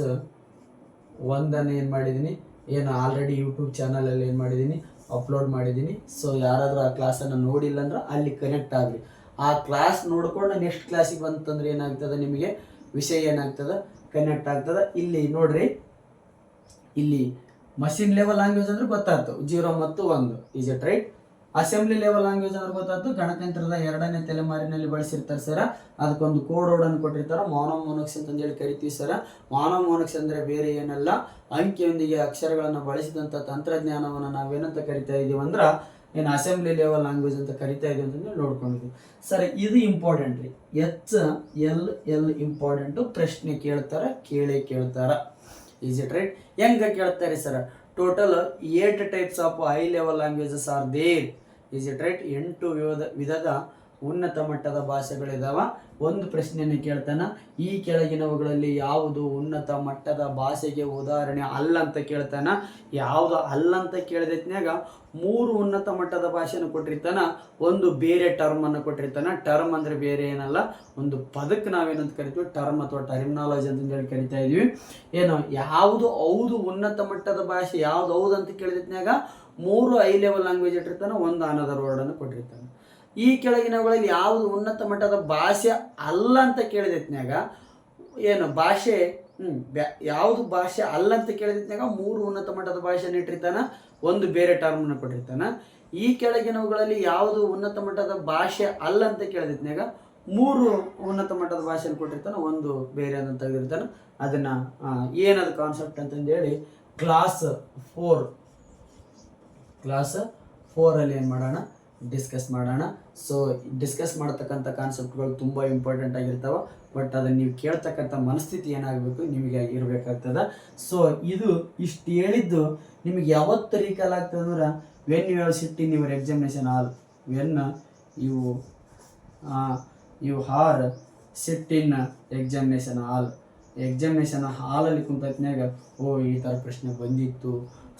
1 ಏನು ಮಾಡಿದ್ದೀನಿ, ಏನು ಆಲ್ರೆಡಿ ಯೂಟ್ಯೂಬ್ ಚಾನಲಲ್ಲಿ ಏನು ಮಾಡಿದ್ದೀನಿ ಅಪ್ಲೋಡ್ ಮಾಡಿದ್ದೀನಿ. ಸೊ ಯಾರಾದರೂ ಆ ಕ್ಲಾಸನ್ನು ನೋಡಿಲ್ಲ ಅಂದ್ರೆ ಅಲ್ಲಿ ಕನೆಕ್ಟ್ ಆಗಲಿ. ಆ ಕ್ಲಾಸ್ ನೋಡ್ಕೊಂಡು ನೆಕ್ಸ್ಟ್ ಕ್ಲಾಸಿಗೆ ಬಂತಂದ್ರೆ ಏನಾಗ್ತದೆ, ನಿಮಗೆ ವಿಷಯ ಏನಾಗ್ತದೆ ಕನೆಕ್ಟ್ ಆಗ್ತದೆ. ಇಲ್ಲಿ ನೋಡ್ರಿ, ಇಲ್ಲಿ ಮಷಿನ್ ಲೆವೆಲ್ ಲ್ಯಾಂಗ್ವೇಜ್ ಅಂದ್ರೆ ಗೊತ್ತಾಯ್ತು 0 ಮತ್ತು 1. Is it right? Assembly level language ಅಂದ್ರೆ ಗೊತ್ತಾಯ್ತು ಗಣಕಯಂತ್ರದ 2ನೇ ತಲೆಮಾರಿನಲ್ಲಿ ಬಳಸಿರ್ತಾರೆ ಸರ. ಅದಕ್ಕೊಂದು ಕೋಡ್ ವರ್ಡನ್ನು ಕೊಟ್ಟಿರ್ತಾರೆ. ಮೊನೋಮೋನಿಕ್ಸ್ ಅಂತಂದೇಳಿ ಕರಿತೀವಿ ಸರ. ಮೊನೋಮೋನಿಕ್ಸ್ ಅಂದರೆ ಬೇರೆ ಏನಲ್ಲ, ಅಂಕಿಯೊಂದಿಗೆ ಅಕ್ಷರಗಳನ್ನು ಬಳಸಿದಂಥ ತಂತ್ರಜ್ಞಾನವನ್ನು ನಾವೇನಂತ ಕರಿತಾ ಇದೀವಿ ಅಂದ್ರೆ ಏನು ಅಸೆಂಬ್ಲಿ ಲೆವೆಲ್ ಲ್ಯಾಂಗ್ವೇಜ್ ಅಂತ ಕರಿತಾ ಇದೀವಿ ಅಂತಂದ್ರೆ ನೋಡ್ಕೊಂಡಿದ್ವಿ. ಸರ್ ಇದು ಇಂಪಾರ್ಟೆಂಟ್ ರೀ, HL ಇಂಪಾರ್ಟೆಂಟು. ಪ್ರಶ್ನೆ ಕೇಳ್ತಾರ. Is it right? ಹೆಂಗೆ ಕೇಳ್ತಾರೆ sir? Total 8 types of high level languages are there. Is it right? 8 ವಿಧದ ಉನ್ನತ ಮಟ್ಟದ ಭಾಷೆಗಳಿದಾವ. ಒಂದು ಪ್ರಶ್ನೆಯನ್ನು ಕೇಳ್ತಾನ, ಈ ಕೆಳಗಿನವುಗಳಲ್ಲಿ ಯಾವುದು ಉನ್ನತ ಮಟ್ಟದ ಭಾಷೆಗೆ ಉದಾಹರಣೆ ಅಲ್ಲ ಅಂತ ಕೇಳ್ತಾನ. ಯಾವುದು ಅಲ್ಲ ಅಂತ ಕೇಳಿದ್ನ್ಯಾಗ 3 ಉನ್ನತ ಮಟ್ಟದ ಭಾಷೆಯನ್ನು ಕೊಟ್ಟಿರ್ತಾನ, ಒಂದು ಬೇರೆ ಟರ್ಮ್ ಅನ್ನು ಕೊಟ್ಟಿರ್ತಾನ. ಟರ್ಮ್ ಅಂದ್ರೆ ಬೇರೆ ಏನಲ್ಲ, ಒಂದು ಪದಕ್ಕೆ ನಾವೇನಂತ ಕರಿತೀವಿ, ಟರ್ಮ್ ಅಥವಾ ಟರ್ಮಿನಾಲಜಿ ಅಂತ ಹೇಳಿ ಕರಿತಾ ಇದೀವಿ. ಏನು ಯಾವುದು ಹೌದು ಉನ್ನತ ಮಟ್ಟದ ಭಾಷೆ ಯಾವ್ದು ಹೌದು ಅಂತ ಕೇಳಿದ್ನ್ಯಾಗ 3 ಹೈ ಲೆವೆಲ್ ಲ್ಯಾಂಗ್ವೇಜ್ ಇಟ್ಟಿರ್ತಾನ, ಒಂದು ಅನದರ್ ವರ್ಡ್ ಅನ್ನು ಕೊಟ್ಟಿರ್ತಾನೆ. ಈ ಕೆಳಗಿನವುಗಳಲ್ಲಿ ಯಾವುದು ಉನ್ನತ ಮಟ್ಟದ ಭಾಷೆ ಅಲ್ಲ ಅಂತ ಕೇಳಿದ್ನ್ಯಾಗ ಏನು ಭಾಷೆ ಯಾವುದು ಭಾಷೆ ಅಲ್ಲ ಅಂತ ಕೇಳಿದ್ನ್ಯಾಗ 3 ಉನ್ನತ ಮಟ್ಟದ ಭಾಷೆಯನ್ನು ಇಟ್ಟಿರ್ತಾನ, ಒಂದು ಬೇರೆ ಟರ್ಮ್ನ ಕೊಟ್ಟಿರ್ತಾನ. ಈ ಕೆಳಗಿನವುಗಳಲ್ಲಿ ಯಾವುದು ಉನ್ನತ ಮಟ್ಟದ ಭಾಷೆ ಅಲ್ಲ ಅಂತ ಕೇಳಿದ್ನ್ಯಾಗ 3 ಉನ್ನತ ಮಟ್ಟದ ಭಾಷೆಯನ್ನು ಕೊಟ್ಟಿರ್ತಾನೆ, ಒಂದು ಬೇರೆ ಅಂತ ತೆಗೆದಿರ್ತಾನೆ. ಅದನ್ನ ಏನದು ಕಾನ್ಸೆಪ್ಟ್ ಅಂತಂದೇಳಿ ಕ್ಲಾಸ್ 4 ಅಲ್ಲಿ ಏನು ಮಾಡೋಣ, ಡಿಸ್ಕಸ್ ಮಾಡೋಣ. ಸೊ ಡಿಸ್ಕಸ್ ಮಾಡ್ತಕ್ಕಂಥ ಕಾನ್ಸೆಪ್ಟ್ಗಳು ತುಂಬ ಇಂಪಾರ್ಟೆಂಟ್ ಆಗಿರ್ತಾವೆ. ಬಟ್ ಅದನ್ನು ನೀವು ಕೇಳ್ತಕ್ಕಂಥ ಮನಸ್ಥಿತಿ ಏನಾಗಬೇಕು, ನಿಮಗೆ ಇರಬೇಕಾಗ್ತದೆ. ಸೊ ಇದು ಇಷ್ಟು ಹೇಳಿದ್ದು ನಿಮಗೆ ಯಾವತ್ತು ರೀಕಾಲ್ ಆಗ್ತದೆ ಅಂದ್ರೆ, when you have sit in your examination hall, when you are sit in examination ಹಾಲಲ್ಲಿ ಕುಂತತ್ನಾಗ ಈ ಥರ ಪ್ರಶ್ನೆ ಬಂದಿತ್ತು,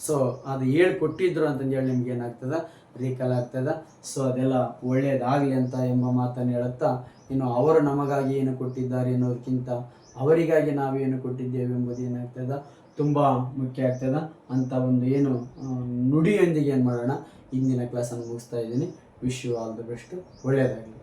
ಸೊ ಅದು ಹೇಳ್ಕೊಟ್ಟಿದ್ರು ಅಂತಂದೇಳಿ ನಿಮ್ಗೆ ಏನಾಗ್ತದೆ, ರೀಕಾಲ್ ಆಗ್ತದೆ. ಸೊ ಅದೆಲ್ಲ ಒಳ್ಳೆಯದಾಗಲಿ ಅಂತ ಎಂಬ ಮಾತನ್ನು ಹೇಳುತ್ತಾ, ಇನ್ನು ಅವರು ನಮಗಾಗಿ ಏನು ಕೊಟ್ಟಿದ್ದಾರೆ ಅನ್ನೋದಕ್ಕಿಂತ ಅವರಿಗಾಗಿ ನಾವೇನು ಕೊಟ್ಟಿದ್ದೇವೆ ಎಂಬುದು ಏನಾಗ್ತದೆ, ತುಂಬ ಮುಖ್ಯ ಆಗ್ತದೆ ಅಂತ ಒಂದು ಏನು ನುಡಿಯೊಂದಿಗೆ ಏನು ಮಾಡೋಣ, ಇಂದಿನ ಕ್ಲಾಸನ್ನು ಮುಗಿಸ್ತಾ ಇದ್ದೀನಿ. Wish you all the best. ಒಳ್ಳೆಯದಾಗಲಿ.